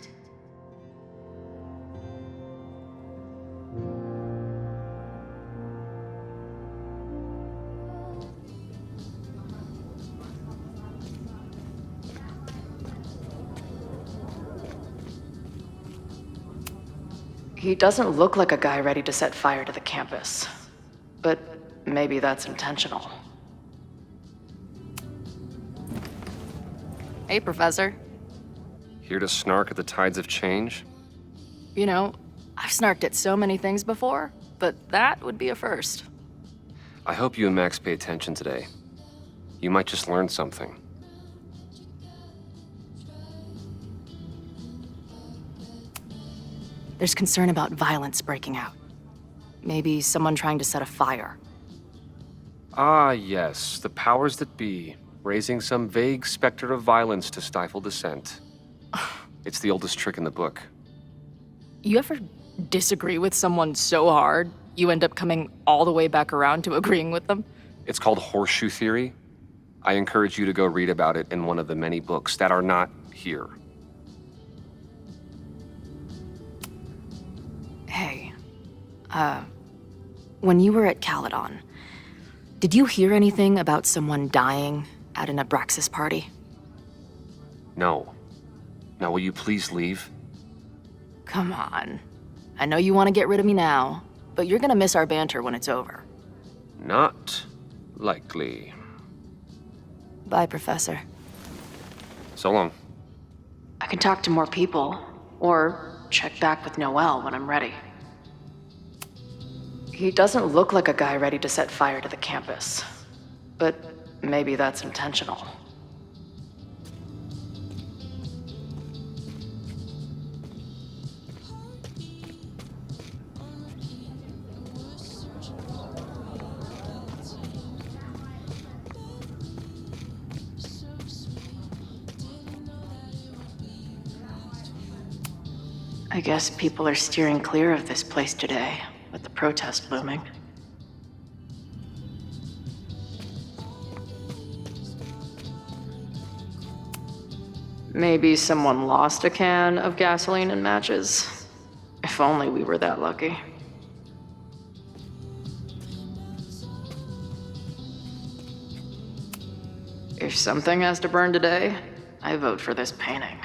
He doesn't look like a guy ready to set fire to the campus. But maybe that's intentional. Hey, Professor. Here to snark at the tides of change? You know, I've snarked at so many things before, but that would be a first. I hope you and Max pay attention today. You might just learn something. There's concern about violence breaking out. Maybe someone trying to set a fire. Ah, yes, the powers that be, raising some vague specter of violence to stifle dissent. It's the oldest trick in the book. You ever disagree with someone so hard, you end up coming all the way back around to agreeing with them? It's called horseshoe theory. I encourage you to go read about it in one of the many books that are not here. Hey, when you were at Caledon, did you hear anything about someone dying at an Abraxas party? No. Now, will you please leave? Come on. I know you want to get rid of me now, but you're gonna miss our banter when it's over. Not likely. Bye, Professor. So long. I can talk to more people, or check back with Noel when I'm ready. He doesn't look like a guy ready to set fire to the campus. But maybe that's intentional. I guess people are steering clear of this place today, with the protest looming. Maybe someone lost a can of gasoline and matches. If only we were that lucky. If something has to burn today, I vote for this painting.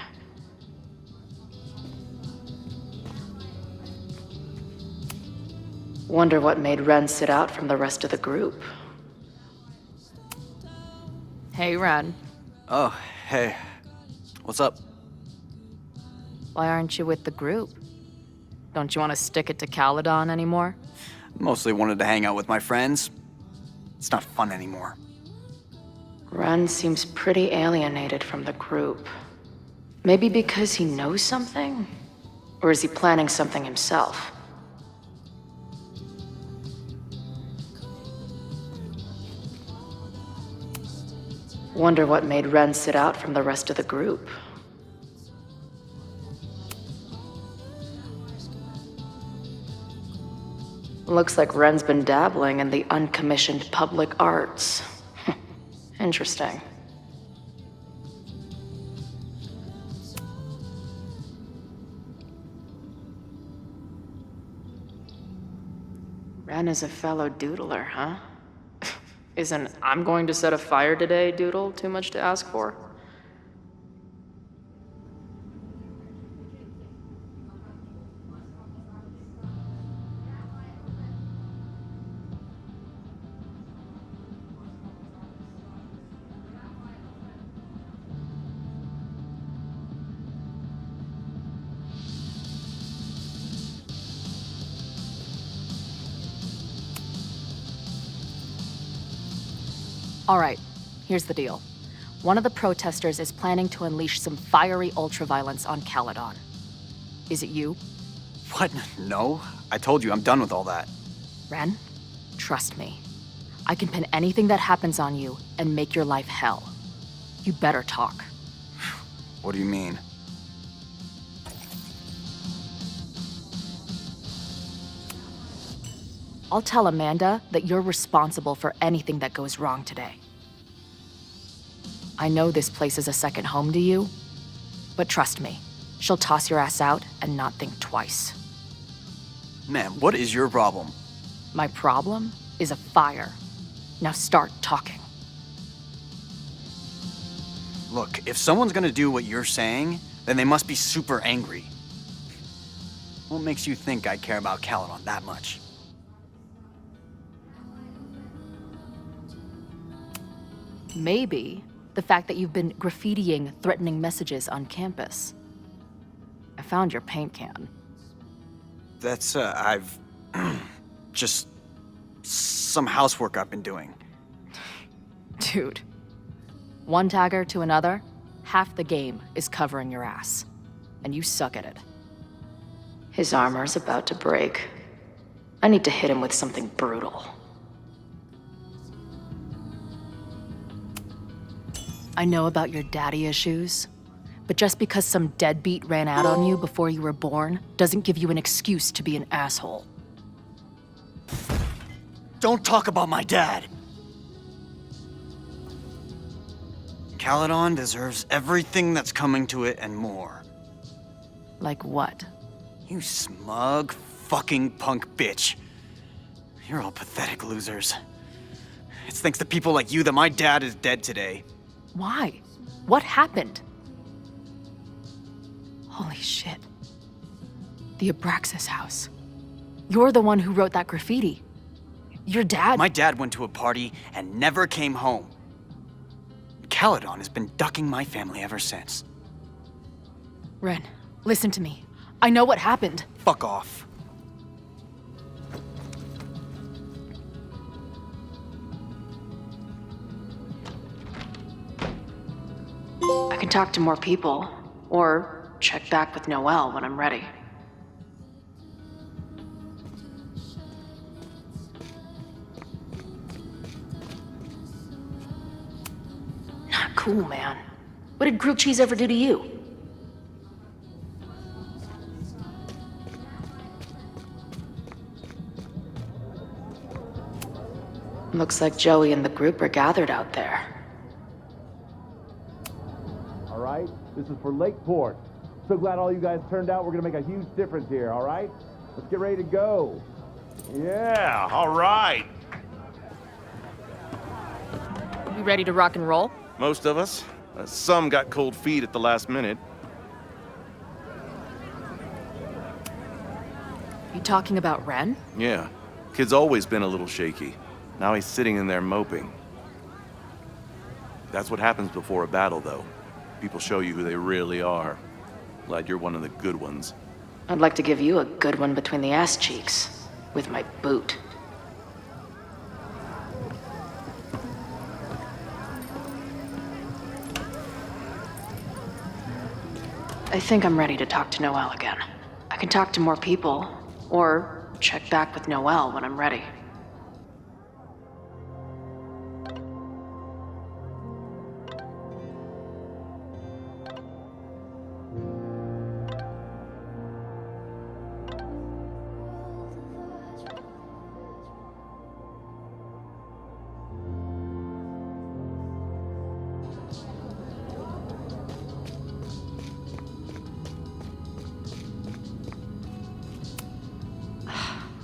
Wonder what made Ren sit out from the rest of the group. Hey, Ren. Oh, hey. What's up? Why aren't you with the group? Don't you want to stick it to Caledon anymore? Mostly wanted to hang out with my friends. It's not fun anymore. Ren seems pretty alienated from the group. Maybe because he knows something? Or is he planning something himself? Wonder what made Ren sit out from the rest of the group. Looks like Ren's been dabbling in the uncommissioned public arts. Interesting. Ren is a fellow doodler, huh? Isn't "I'm going to set a fire today" doodle too much to ask for? All right, here's the deal. One of the protesters is planning to unleash some fiery ultraviolence on Caledon. Is it you? What? No. I told you, I'm done with all that. Ren, trust me. I can pin anything that happens on you and make your life hell. You better talk. What do you mean? I'll tell Amanda that you're responsible for anything that goes wrong today. I know this place is a second home to you, but trust me, she'll toss your ass out and not think twice. Man, what is your problem? My problem is a fire. Now start talking. Look, if someone's gonna do what you're saying, then they must be super angry. What makes you think I care about Caledon that much? Maybe the fact that you've been graffitiing threatening messages on campus. I found your paint can. That's, I've... just... some housework I've been doing. Dude. One tagger to another, half the game is covering your ass. And you suck at it. His armor's about to break. I need to hit him with something brutal. I know about your daddy issues, but just because some deadbeat ran out on you before you were born doesn't give you an excuse to be an asshole. Don't talk about my dad! Caledon deserves everything that's coming to it and more. Like what? You smug, fucking punk bitch. You're all pathetic losers. It's thanks to people like you that my dad is dead today. Why? What happened? Holy shit. The Abraxas house. You're the one who wrote that graffiti. Your dad— My dad went to a party and never came home. Caledon has been ducking my family ever since. Ren, listen to me. I know what happened. Fuck off. I can talk to more people, or check back with Noelle when I'm ready. Not cool, man. What did grilled cheese ever do to you? Looks like Joey and the group are gathered out there. All right, this is for Lakeport. So glad all you guys turned out. We're gonna make a huge difference here, all right? Let's get ready to go. Yeah, all right. You ready to rock and roll? Most of us. Some got cold feet at the last minute. You talking about Ren? Yeah, kid's always been a little shaky. Now he's sitting in there moping. That's what happens before a battle, though. People show you who they really are. Glad you're one of the good ones. I'd like to give you a good one between the ass cheeks, with my boot. I think I'm ready to talk to Noelle again. I can talk to more people, or check back with Noelle when I'm ready.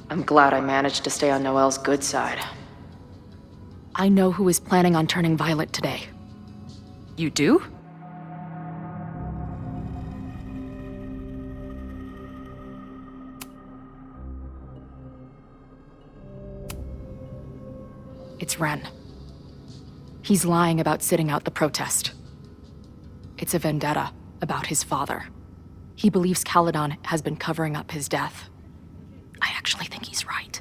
I'm glad I managed to stay on Noelle's good side. I know who is planning on turning violent today. You do? It's Ren. He's lying about sitting out the protest. It's a vendetta about his father. He believes Caledon has been covering up his death. I actually think he's right.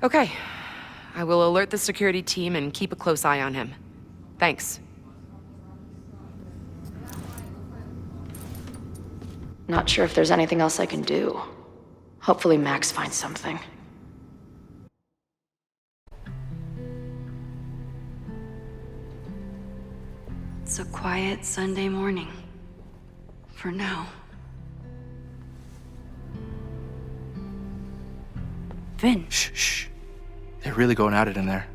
Okay. I will alert the security team and keep a close eye on him. Thanks. Not sure if there's anything else I can do. Hopefully Max finds something. It's a quiet Sunday morning. For now. Vin. Shh. They're really going at it in there.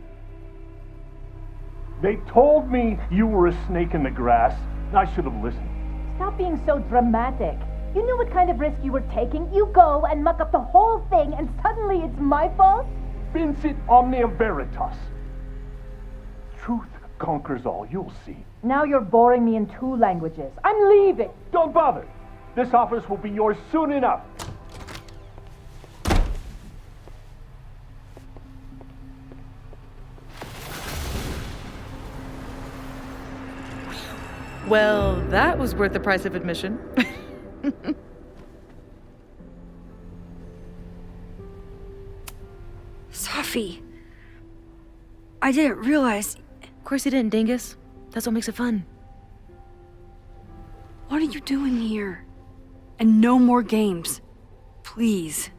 They told me you were a snake in the grass. I should have listened. Stop being so dramatic. You knew what kind of risk you were taking. You go and muck up the whole thing, and suddenly it's my fault? Vincit omnia veritas. Truth conquers all, you'll see. Now you're boring me in 2 languages. I'm leaving. Don't bother. This office will be yours soon enough. Well, that was worth the price of admission. Sophie. I didn't realize... Of course you didn't, dingus. That's what makes it fun. What are you doing here? And no more games. Please.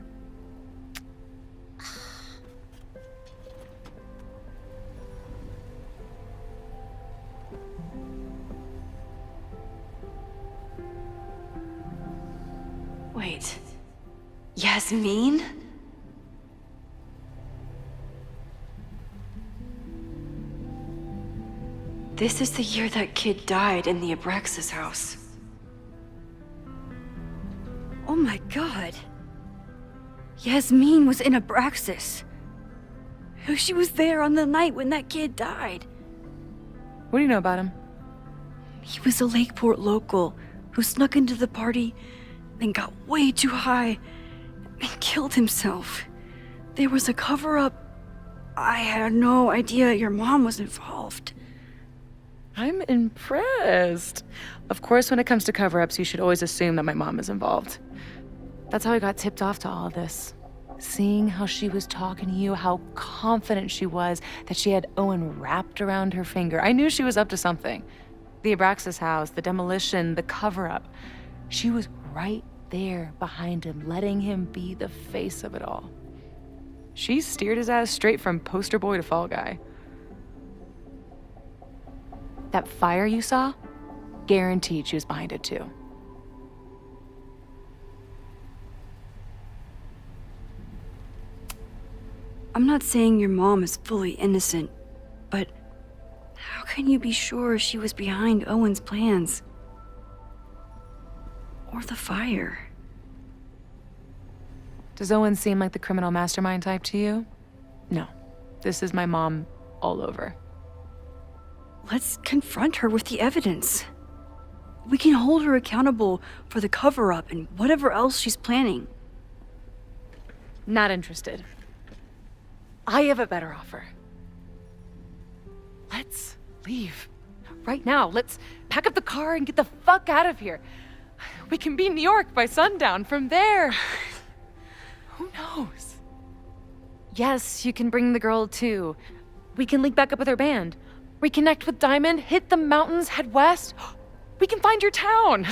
Wait. Yasmin? This is the year that kid died in the Abraxas house. Oh my god. Yasmin was in Abraxas. She was there on the night when that kid died. What do you know about him? He was a Lakeport local who snuck into the party, then got way too high and killed himself. There was a cover-up. I had no idea your mom was involved. I'm impressed. Of course, when it comes to cover-ups, you should always assume that my mom is involved. That's how I got tipped off to all of this. Seeing how she was talking to you, how confident she was that she had Owen wrapped around her finger. I knew she was up to something. The Abraxas house, the demolition, the cover-up. She was right there behind him, letting him be the face of it all. She steered his ass straight from poster boy to fall guy. That fire you saw? Guaranteed she was behind it too. I'm not saying your mom is fully innocent, but how can you be sure she was behind Owen's plans? Or the fire? Does Owen seem like the criminal mastermind type to you? No. This is my mom all over. Let's confront her with the evidence. We can hold her accountable for the cover-up and whatever else she's planning. Not interested. I have a better offer. Let's leave. Right now. Let's pack up the car and get the fuck out of here. We can be in New York by sundown. From there, who knows? Yes, you can bring the girl too. We can link back up with her band. Reconnect with Diamond, hit the mountains, head west. We can find your town.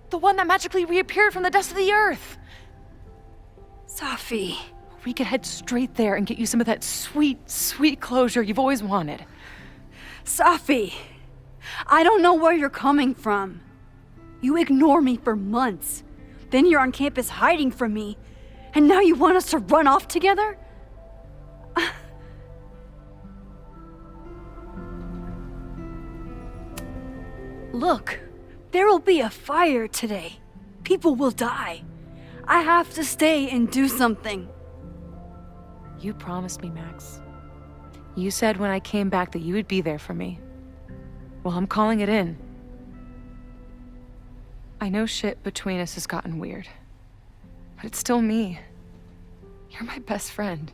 The one that magically reappeared from the dust of the earth. Safi. We could head straight there and get you some of that sweet, sweet closure you've always wanted. Safi, I don't know where you're coming from. You ignore me for months. Then you're on campus hiding from me. And now you want us to run off together? Look, there will be a fire today. People will die. I have to stay and do something. You promised me, Max. You said when I came back that you would be there for me. Well, I'm calling it in. I know shit between us has gotten weird, but it's still me. You're my best friend.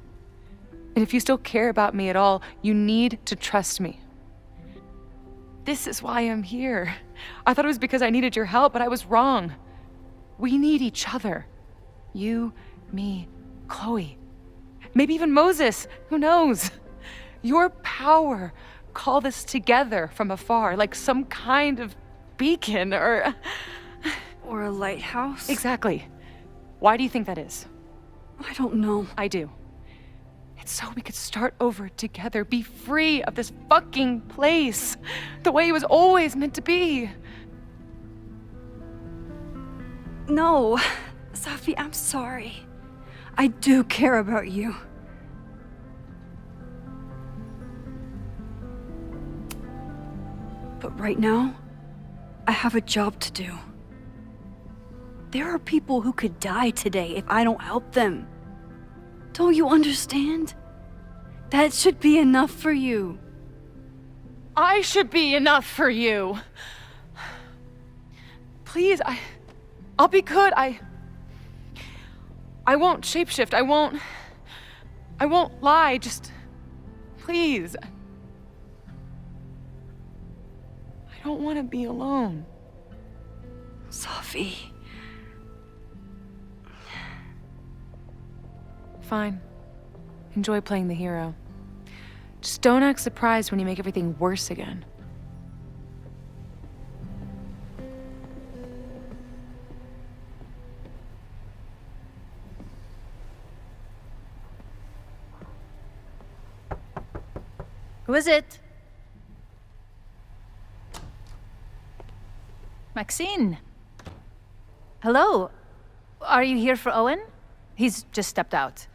And if you still care about me at all, you need to trust me. This is why I'm here. I thought it was because I needed your help, but I was wrong. We need each other. You, me, Chloe. Maybe even Moses. Who knows? Your power called us together from afar, like some kind of beacon or a lighthouse? Exactly. Why do you think that is? I don't know. I do. It's so we could start over together, be free of this fucking place, the way it was always meant to be. No, Safi, I'm sorry. I do care about you. But right now, I have a job to do. There are people who could die today if I don't help them. Don't you understand? That should be enough for you. I should be enough for you. Please, I'll be good. I won't shapeshift. I won't lie. Just please. I don't want to be alone. Safi. Fine. Enjoy playing the hero. Just don't act surprised when you make everything worse again. Who is it? Maxine. Hello. Are you here for Owen? He's just stepped out.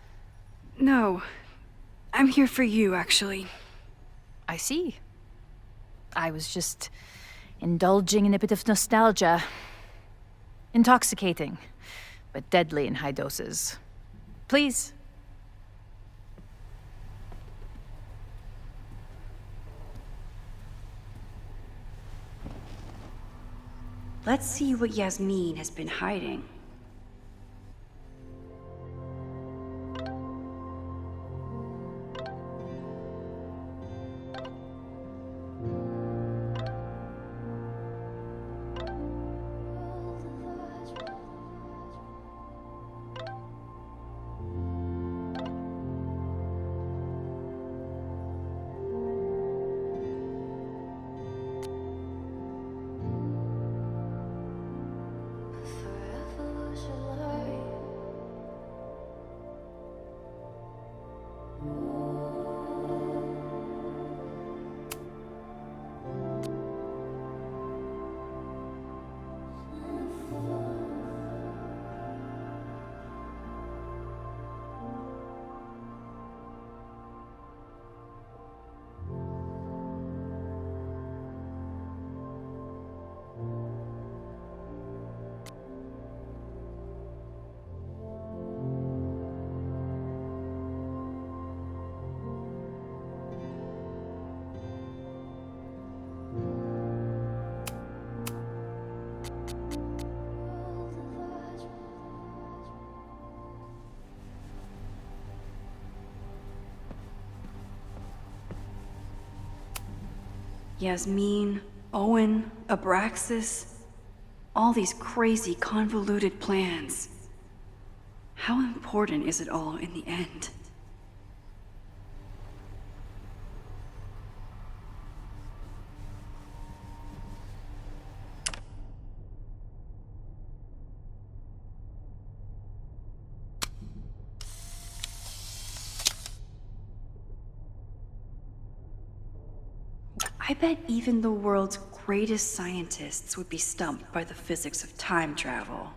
No. I'm here for you, actually. I see. I was just indulging in a bit of nostalgia. Intoxicating, but deadly in high doses. Please. Let's see what Yasmin has been hiding. Yasmin, Owen, Abraxas, all these crazy, convoluted plans. How important is it all in the end? I bet even the world's greatest scientists would be stumped by the physics of time travel.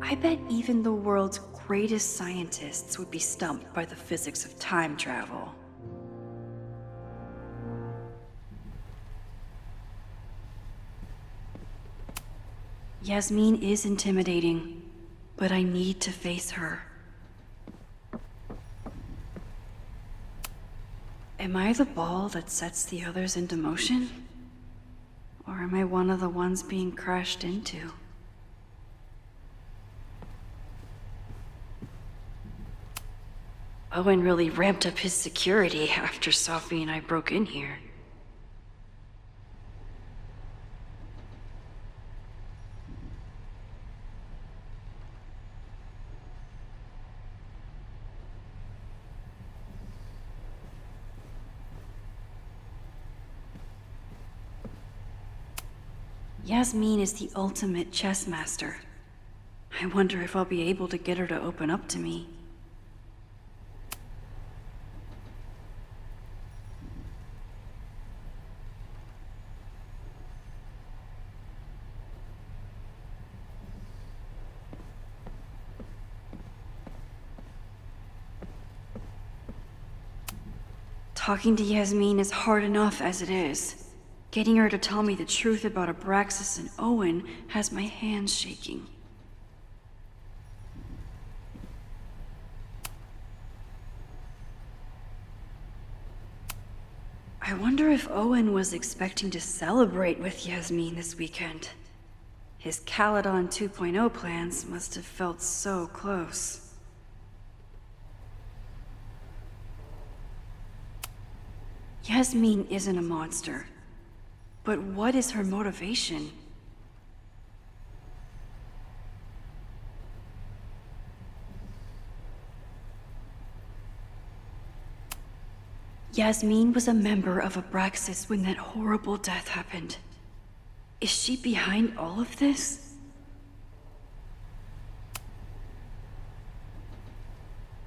I bet even the world's greatest scientists would be stumped by the physics of time travel. Yasmin is intimidating, but I need to face her. Am I the ball that sets the others into motion? Or am I one of the ones being crashed into? Owen really ramped up his security after Sophie and I broke in here. Yasmin is the ultimate chess master. I wonder if I'll be able to get her to open up to me. Talking to Yasmin is hard enough as it is. Getting her to tell me the truth about Abraxas and Owen has my hands shaking. I wonder if Owen was expecting to celebrate with Yasmin this weekend. His Caledon 2.0 plans must have felt so close. Yasmin isn't a monster. But what is her motivation? Yasmin was a member of Abraxas when that horrible death happened. Is she behind all of this?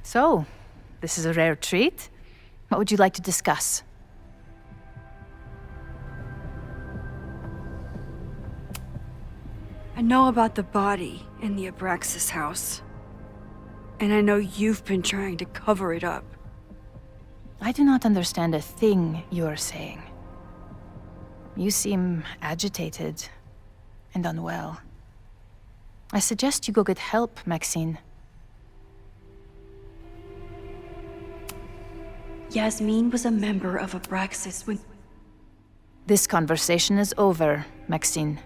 So, this is a rare treat. What would you like to discuss? I know about the body in the Abraxas house. And I know you've been trying to cover it up. I do not understand a thing you are saying. You seem agitated and unwell. I suggest you go get help, Maxine. Yasmin was a member of Abraxas when... This conversation is over, Maxine.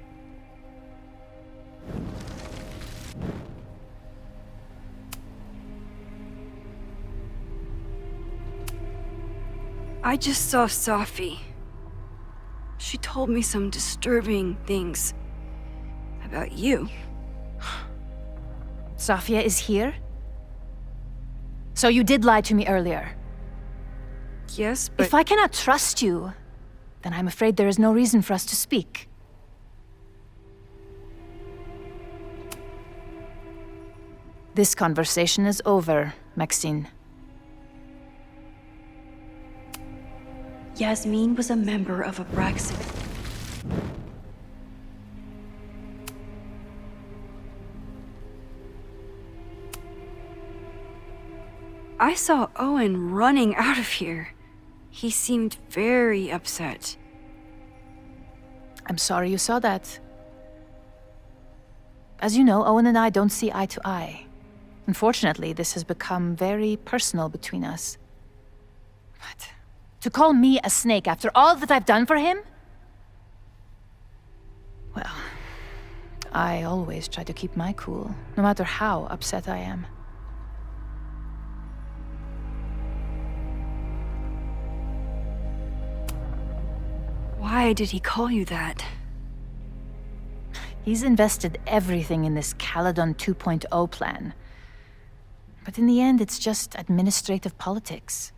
I just saw Sophie. She told me some disturbing things about you. Sophia is here? So you did lie to me earlier? Yes, but... If I cannot trust you, then I'm afraid there is no reason for us to speak. This conversation is over, Maxine. Yasmin was a member of Abraxas. I saw Owen running out of here. He seemed very upset. I'm sorry you saw that. As you know, Owen and I don't see eye to eye. Unfortunately, this has become very personal between us. But to call me a snake after all that I've done for him? Well, I always try to keep my cool, no matter how upset I am. Why did he call you that? He's invested everything in this Caledon 2.0 plan. But in the end, it's just administrative politics.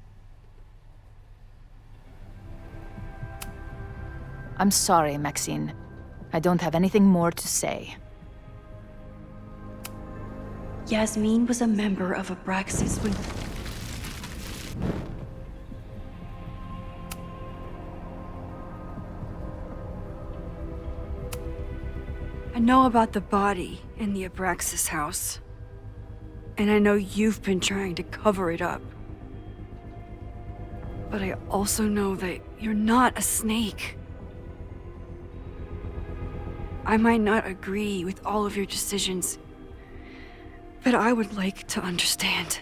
I'm sorry, Maxine. I don't have anything more to say. Yasmin was a member of Abraxas when... I know about the body in the Abraxas house. And I know you've been trying to cover it up. But I also know that you're not a snake. I might not agree with all of your decisions, but I would like to understand.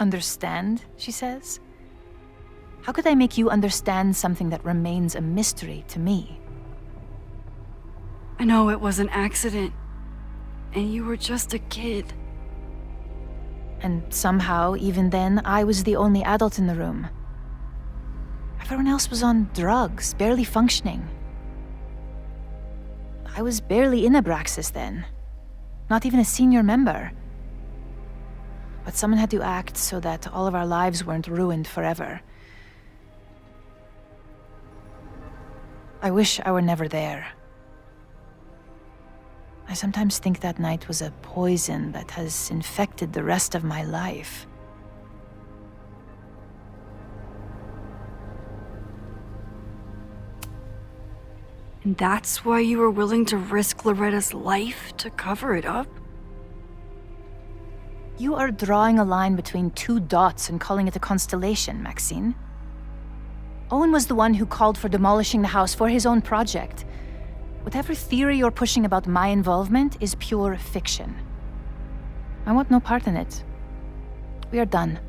Understand, she says? How could I make you understand something that remains a mystery to me? I know it was an accident, and you were just a kid. And somehow, even then, I was the only adult in the room. Everyone else was on drugs, barely functioning. I was barely in Abraxas then. Not even a senior member. But someone had to act so that all of our lives weren't ruined forever. I wish I were never there. I sometimes think that night was a poison that has infected the rest of my life. And that's why you were willing to risk Loretta's life to cover it up? You are drawing a line between two dots and calling it a constellation, Maxine. Owen was the one who called for demolishing the house for his own project. Whatever theory you're pushing about my involvement is pure fiction. I want no part in it. We are done.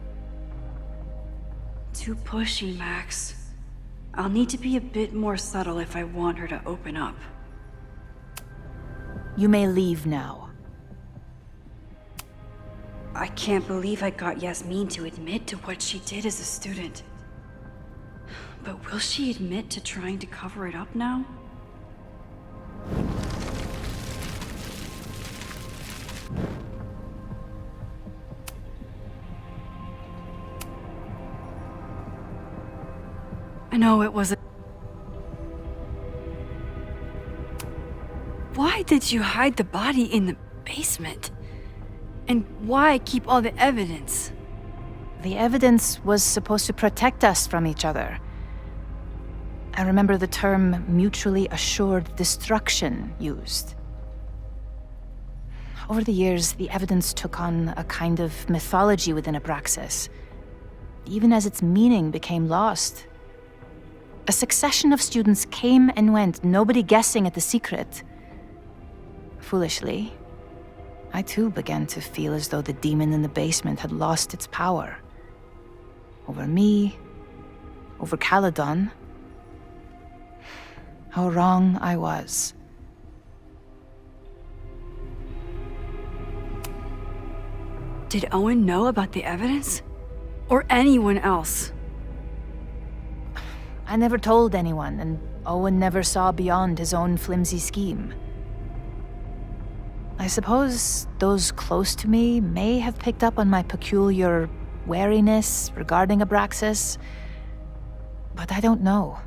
Too pushy, Max. I'll need to be a bit more subtle if I want her to open up. You may leave now. I can't believe I got Yasmin to admit to what she did as a student. But will she admit to trying to cover it up now? I know it was a... Why did you hide the body in the basement? And why keep all the evidence? The evidence was supposed to protect us from each other. I remember the term mutually assured destruction used. Over the years, the evidence took on a kind of mythology within Abraxas, even as its meaning became lost. A succession of students came and went, nobody guessing at the secret. Foolishly, I too began to feel as though the demon in the basement had lost its power. Over me, over Caledon. How wrong I was. Did Owen know about the evidence? Or anyone else? I never told anyone, and Owen never saw beyond his own flimsy scheme. I suppose those close to me may have picked up on my peculiar wariness regarding Abraxas, but I don't know.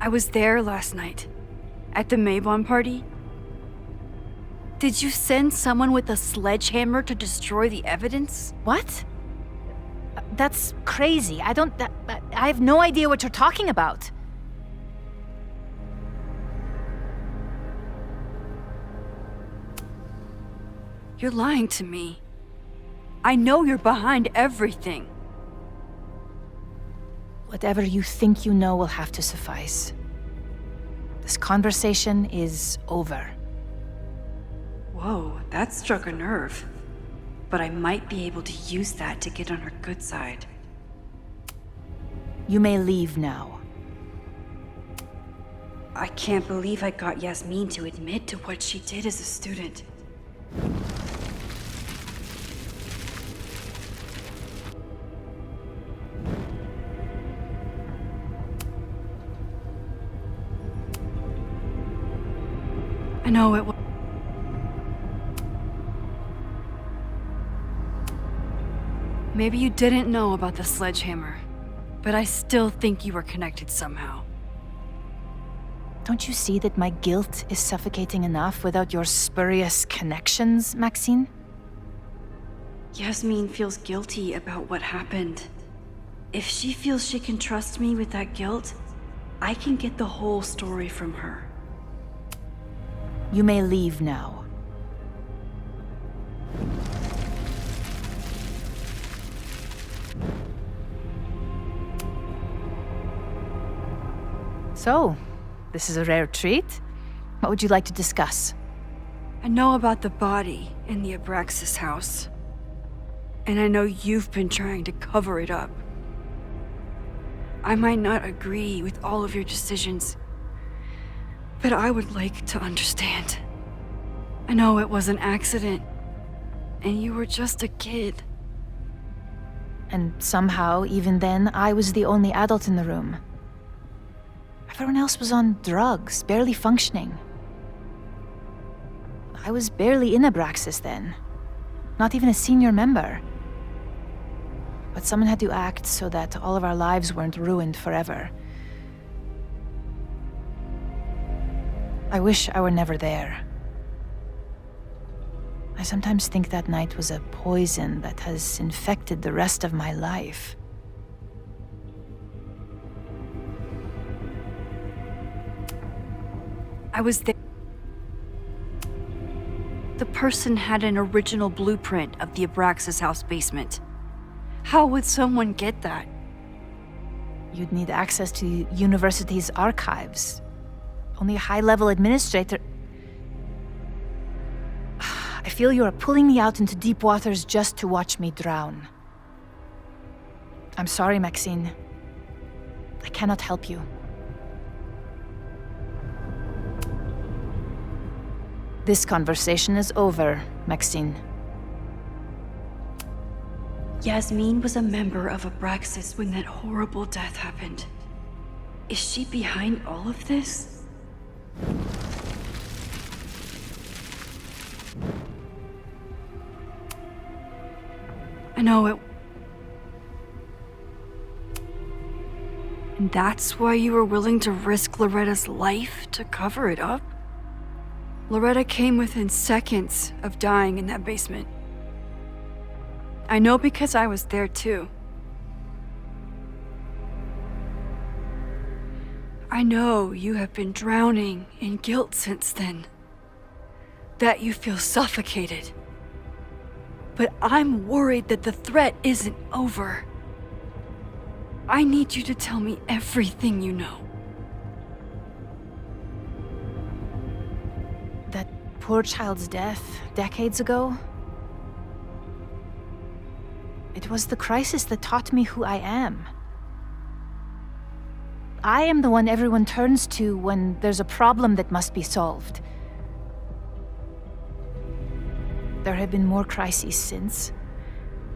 I was there last night, at the Maybon party. Did you send someone with a sledgehammer to destroy the evidence? What? That's crazy. I have no idea what you're talking about. You're lying to me. I know you're behind everything. Whatever you think you know will have to suffice. This conversation is over. Whoa, that struck a nerve. But I might be able to use that to get on her good side. You may leave now. I can't believe I got Yasmin to admit to what she did as a student. know it was. Maybe you didn't know about the sledgehammer, but I still think you were connected somehow. Don't you see that my guilt is suffocating enough without your spurious connections, Maxine? Yasmin feels guilty about what happened. If she feels she can trust me with that guilt, I can get the whole story from her. You may leave now. So, this is a rare treat. What would you like to discuss? I know about the body in the Abraxas house. And I know you've been trying to cover it up. I might not agree with all of your decisions, but I would like to understand. I know it was an accident, and you were just a kid. And somehow, even then, I was the only adult in the room. Everyone else was on drugs, barely functioning. I was barely in Abraxas then. Not even a senior member. But someone had to act so that all of our lives weren't ruined forever. I wish I were never there. I sometimes think that night was a poison that has infected the rest of my life. I was there. The person had an original blueprint of the Abraxas house basement. How would someone get that? You'd need access to the university's archives. Only a high-level administrator... I feel you are pulling me out into deep waters just to watch me drown. I'm sorry, Maxine. I cannot help you. This conversation is over, Maxine. Yasmin was a member of Abraxas when that horrible death happened. Is she behind all of this? I know it. And that's why you were willing to risk Loretta's life to cover it up? Loretta came within seconds of dying in that basement. I know because I was there too. I know you have been drowning in guilt since then. That you feel suffocated. But I'm worried that the threat isn't over. I need you to tell me everything you know. That poor child's death decades ago? It was the crisis that taught me who I am. I am the one everyone turns to when there's a problem that must be solved. There have been more crises since.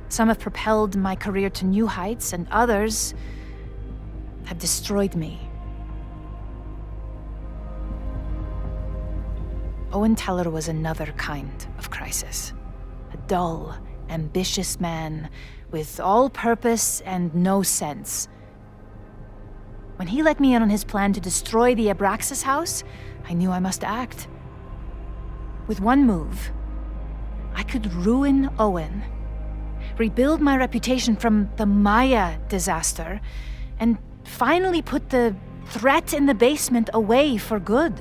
Some have propelled my career to new heights, and others have destroyed me. Owen Teller was another kind of crisis. A dull, ambitious man with all purpose and no sense. When he let me in on his plan to destroy the Abraxas house, I knew I must act. With one move, I could ruin Owen, rebuild my reputation from the Maya disaster, and finally put the threat in the basement away for good.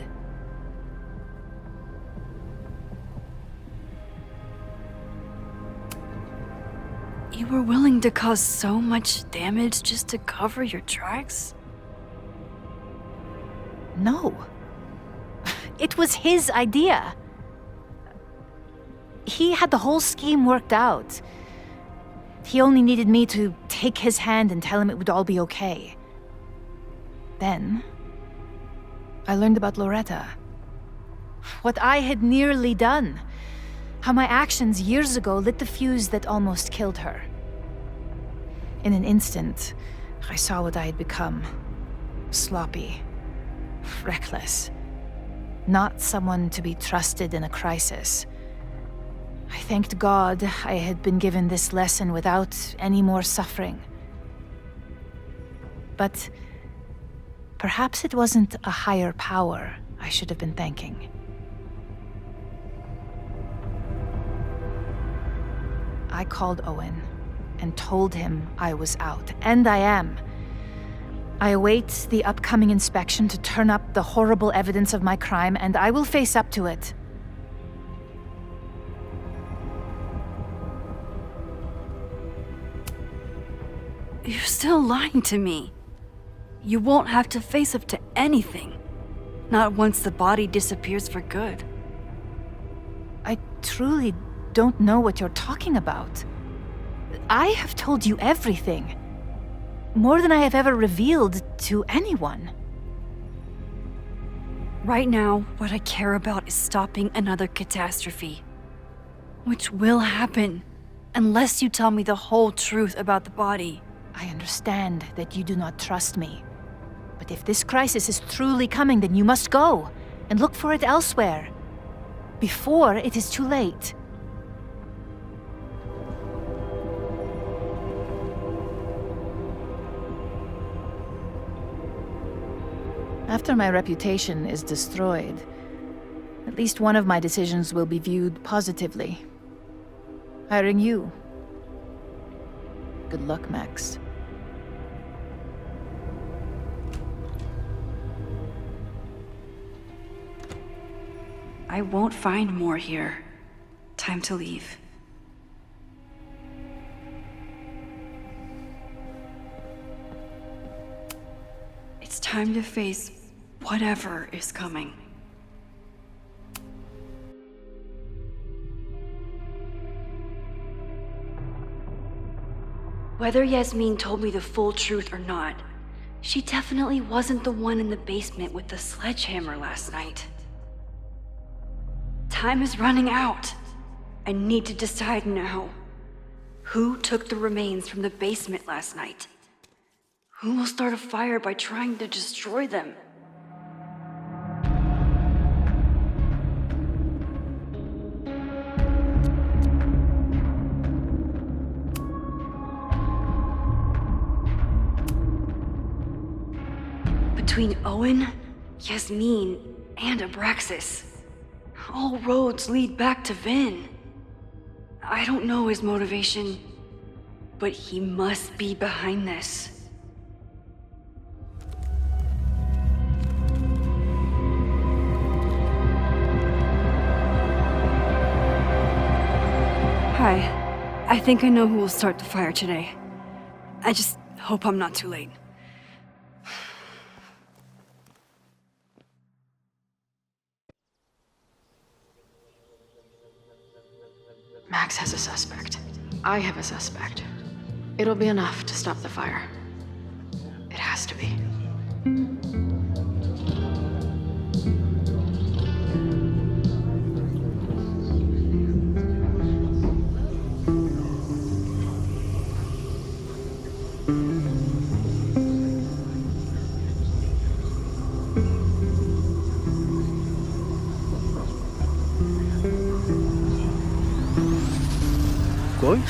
You were willing to cause so much damage just to cover your tracks? No. It was his idea. He had the whole scheme worked out. He only needed me to take his hand and tell him it would all be okay. Then, I learned about Loretta. What I had nearly done. How my actions years ago lit the fuse that almost killed her. In an instant, I saw what I had become. Sloppy. Reckless. not someone to be trusted in a crisis. I thanked God I had been given this lesson without any more suffering. But perhaps it wasn't a higher power I should have been thanking. I called Owen and told him I was out, and I am. I await the upcoming inspection to turn up the horrible evidence of my crime, and I will face up to it. You're still lying to me. You won't have to face up to anything. Not once the body disappears for good. I truly don't know what you're talking about. I have told you everything. More than I have ever revealed to anyone. Right now, what I care about is stopping another catastrophe. Which will happen, unless you tell me the whole truth about the body. I understand that you do not trust me. But if this crisis is truly coming, then you must go and look for it elsewhere. Before it is too late. After my reputation is destroyed, at least one of my decisions will be viewed positively. Hiring you. Good luck, Max. I won't find more here. Time to leave. It's time to face whatever is coming. Whether Yasmin told me the full truth or not, she definitely wasn't the one in the basement with the sledgehammer last night. Time is running out. I need to decide now. Who took the remains from the basement last night? Who will start a fire by trying to destroy them? Between Owen, Yasmin, and Abraxas, all roads lead back to Vin. I don't know his motivation, but he must be behind this. Hi. I think I know who will start the fire today. I just hope I'm not too late. Max has a suspect. I have a suspect. It'll be enough to stop the fire. It has to be. Chloe?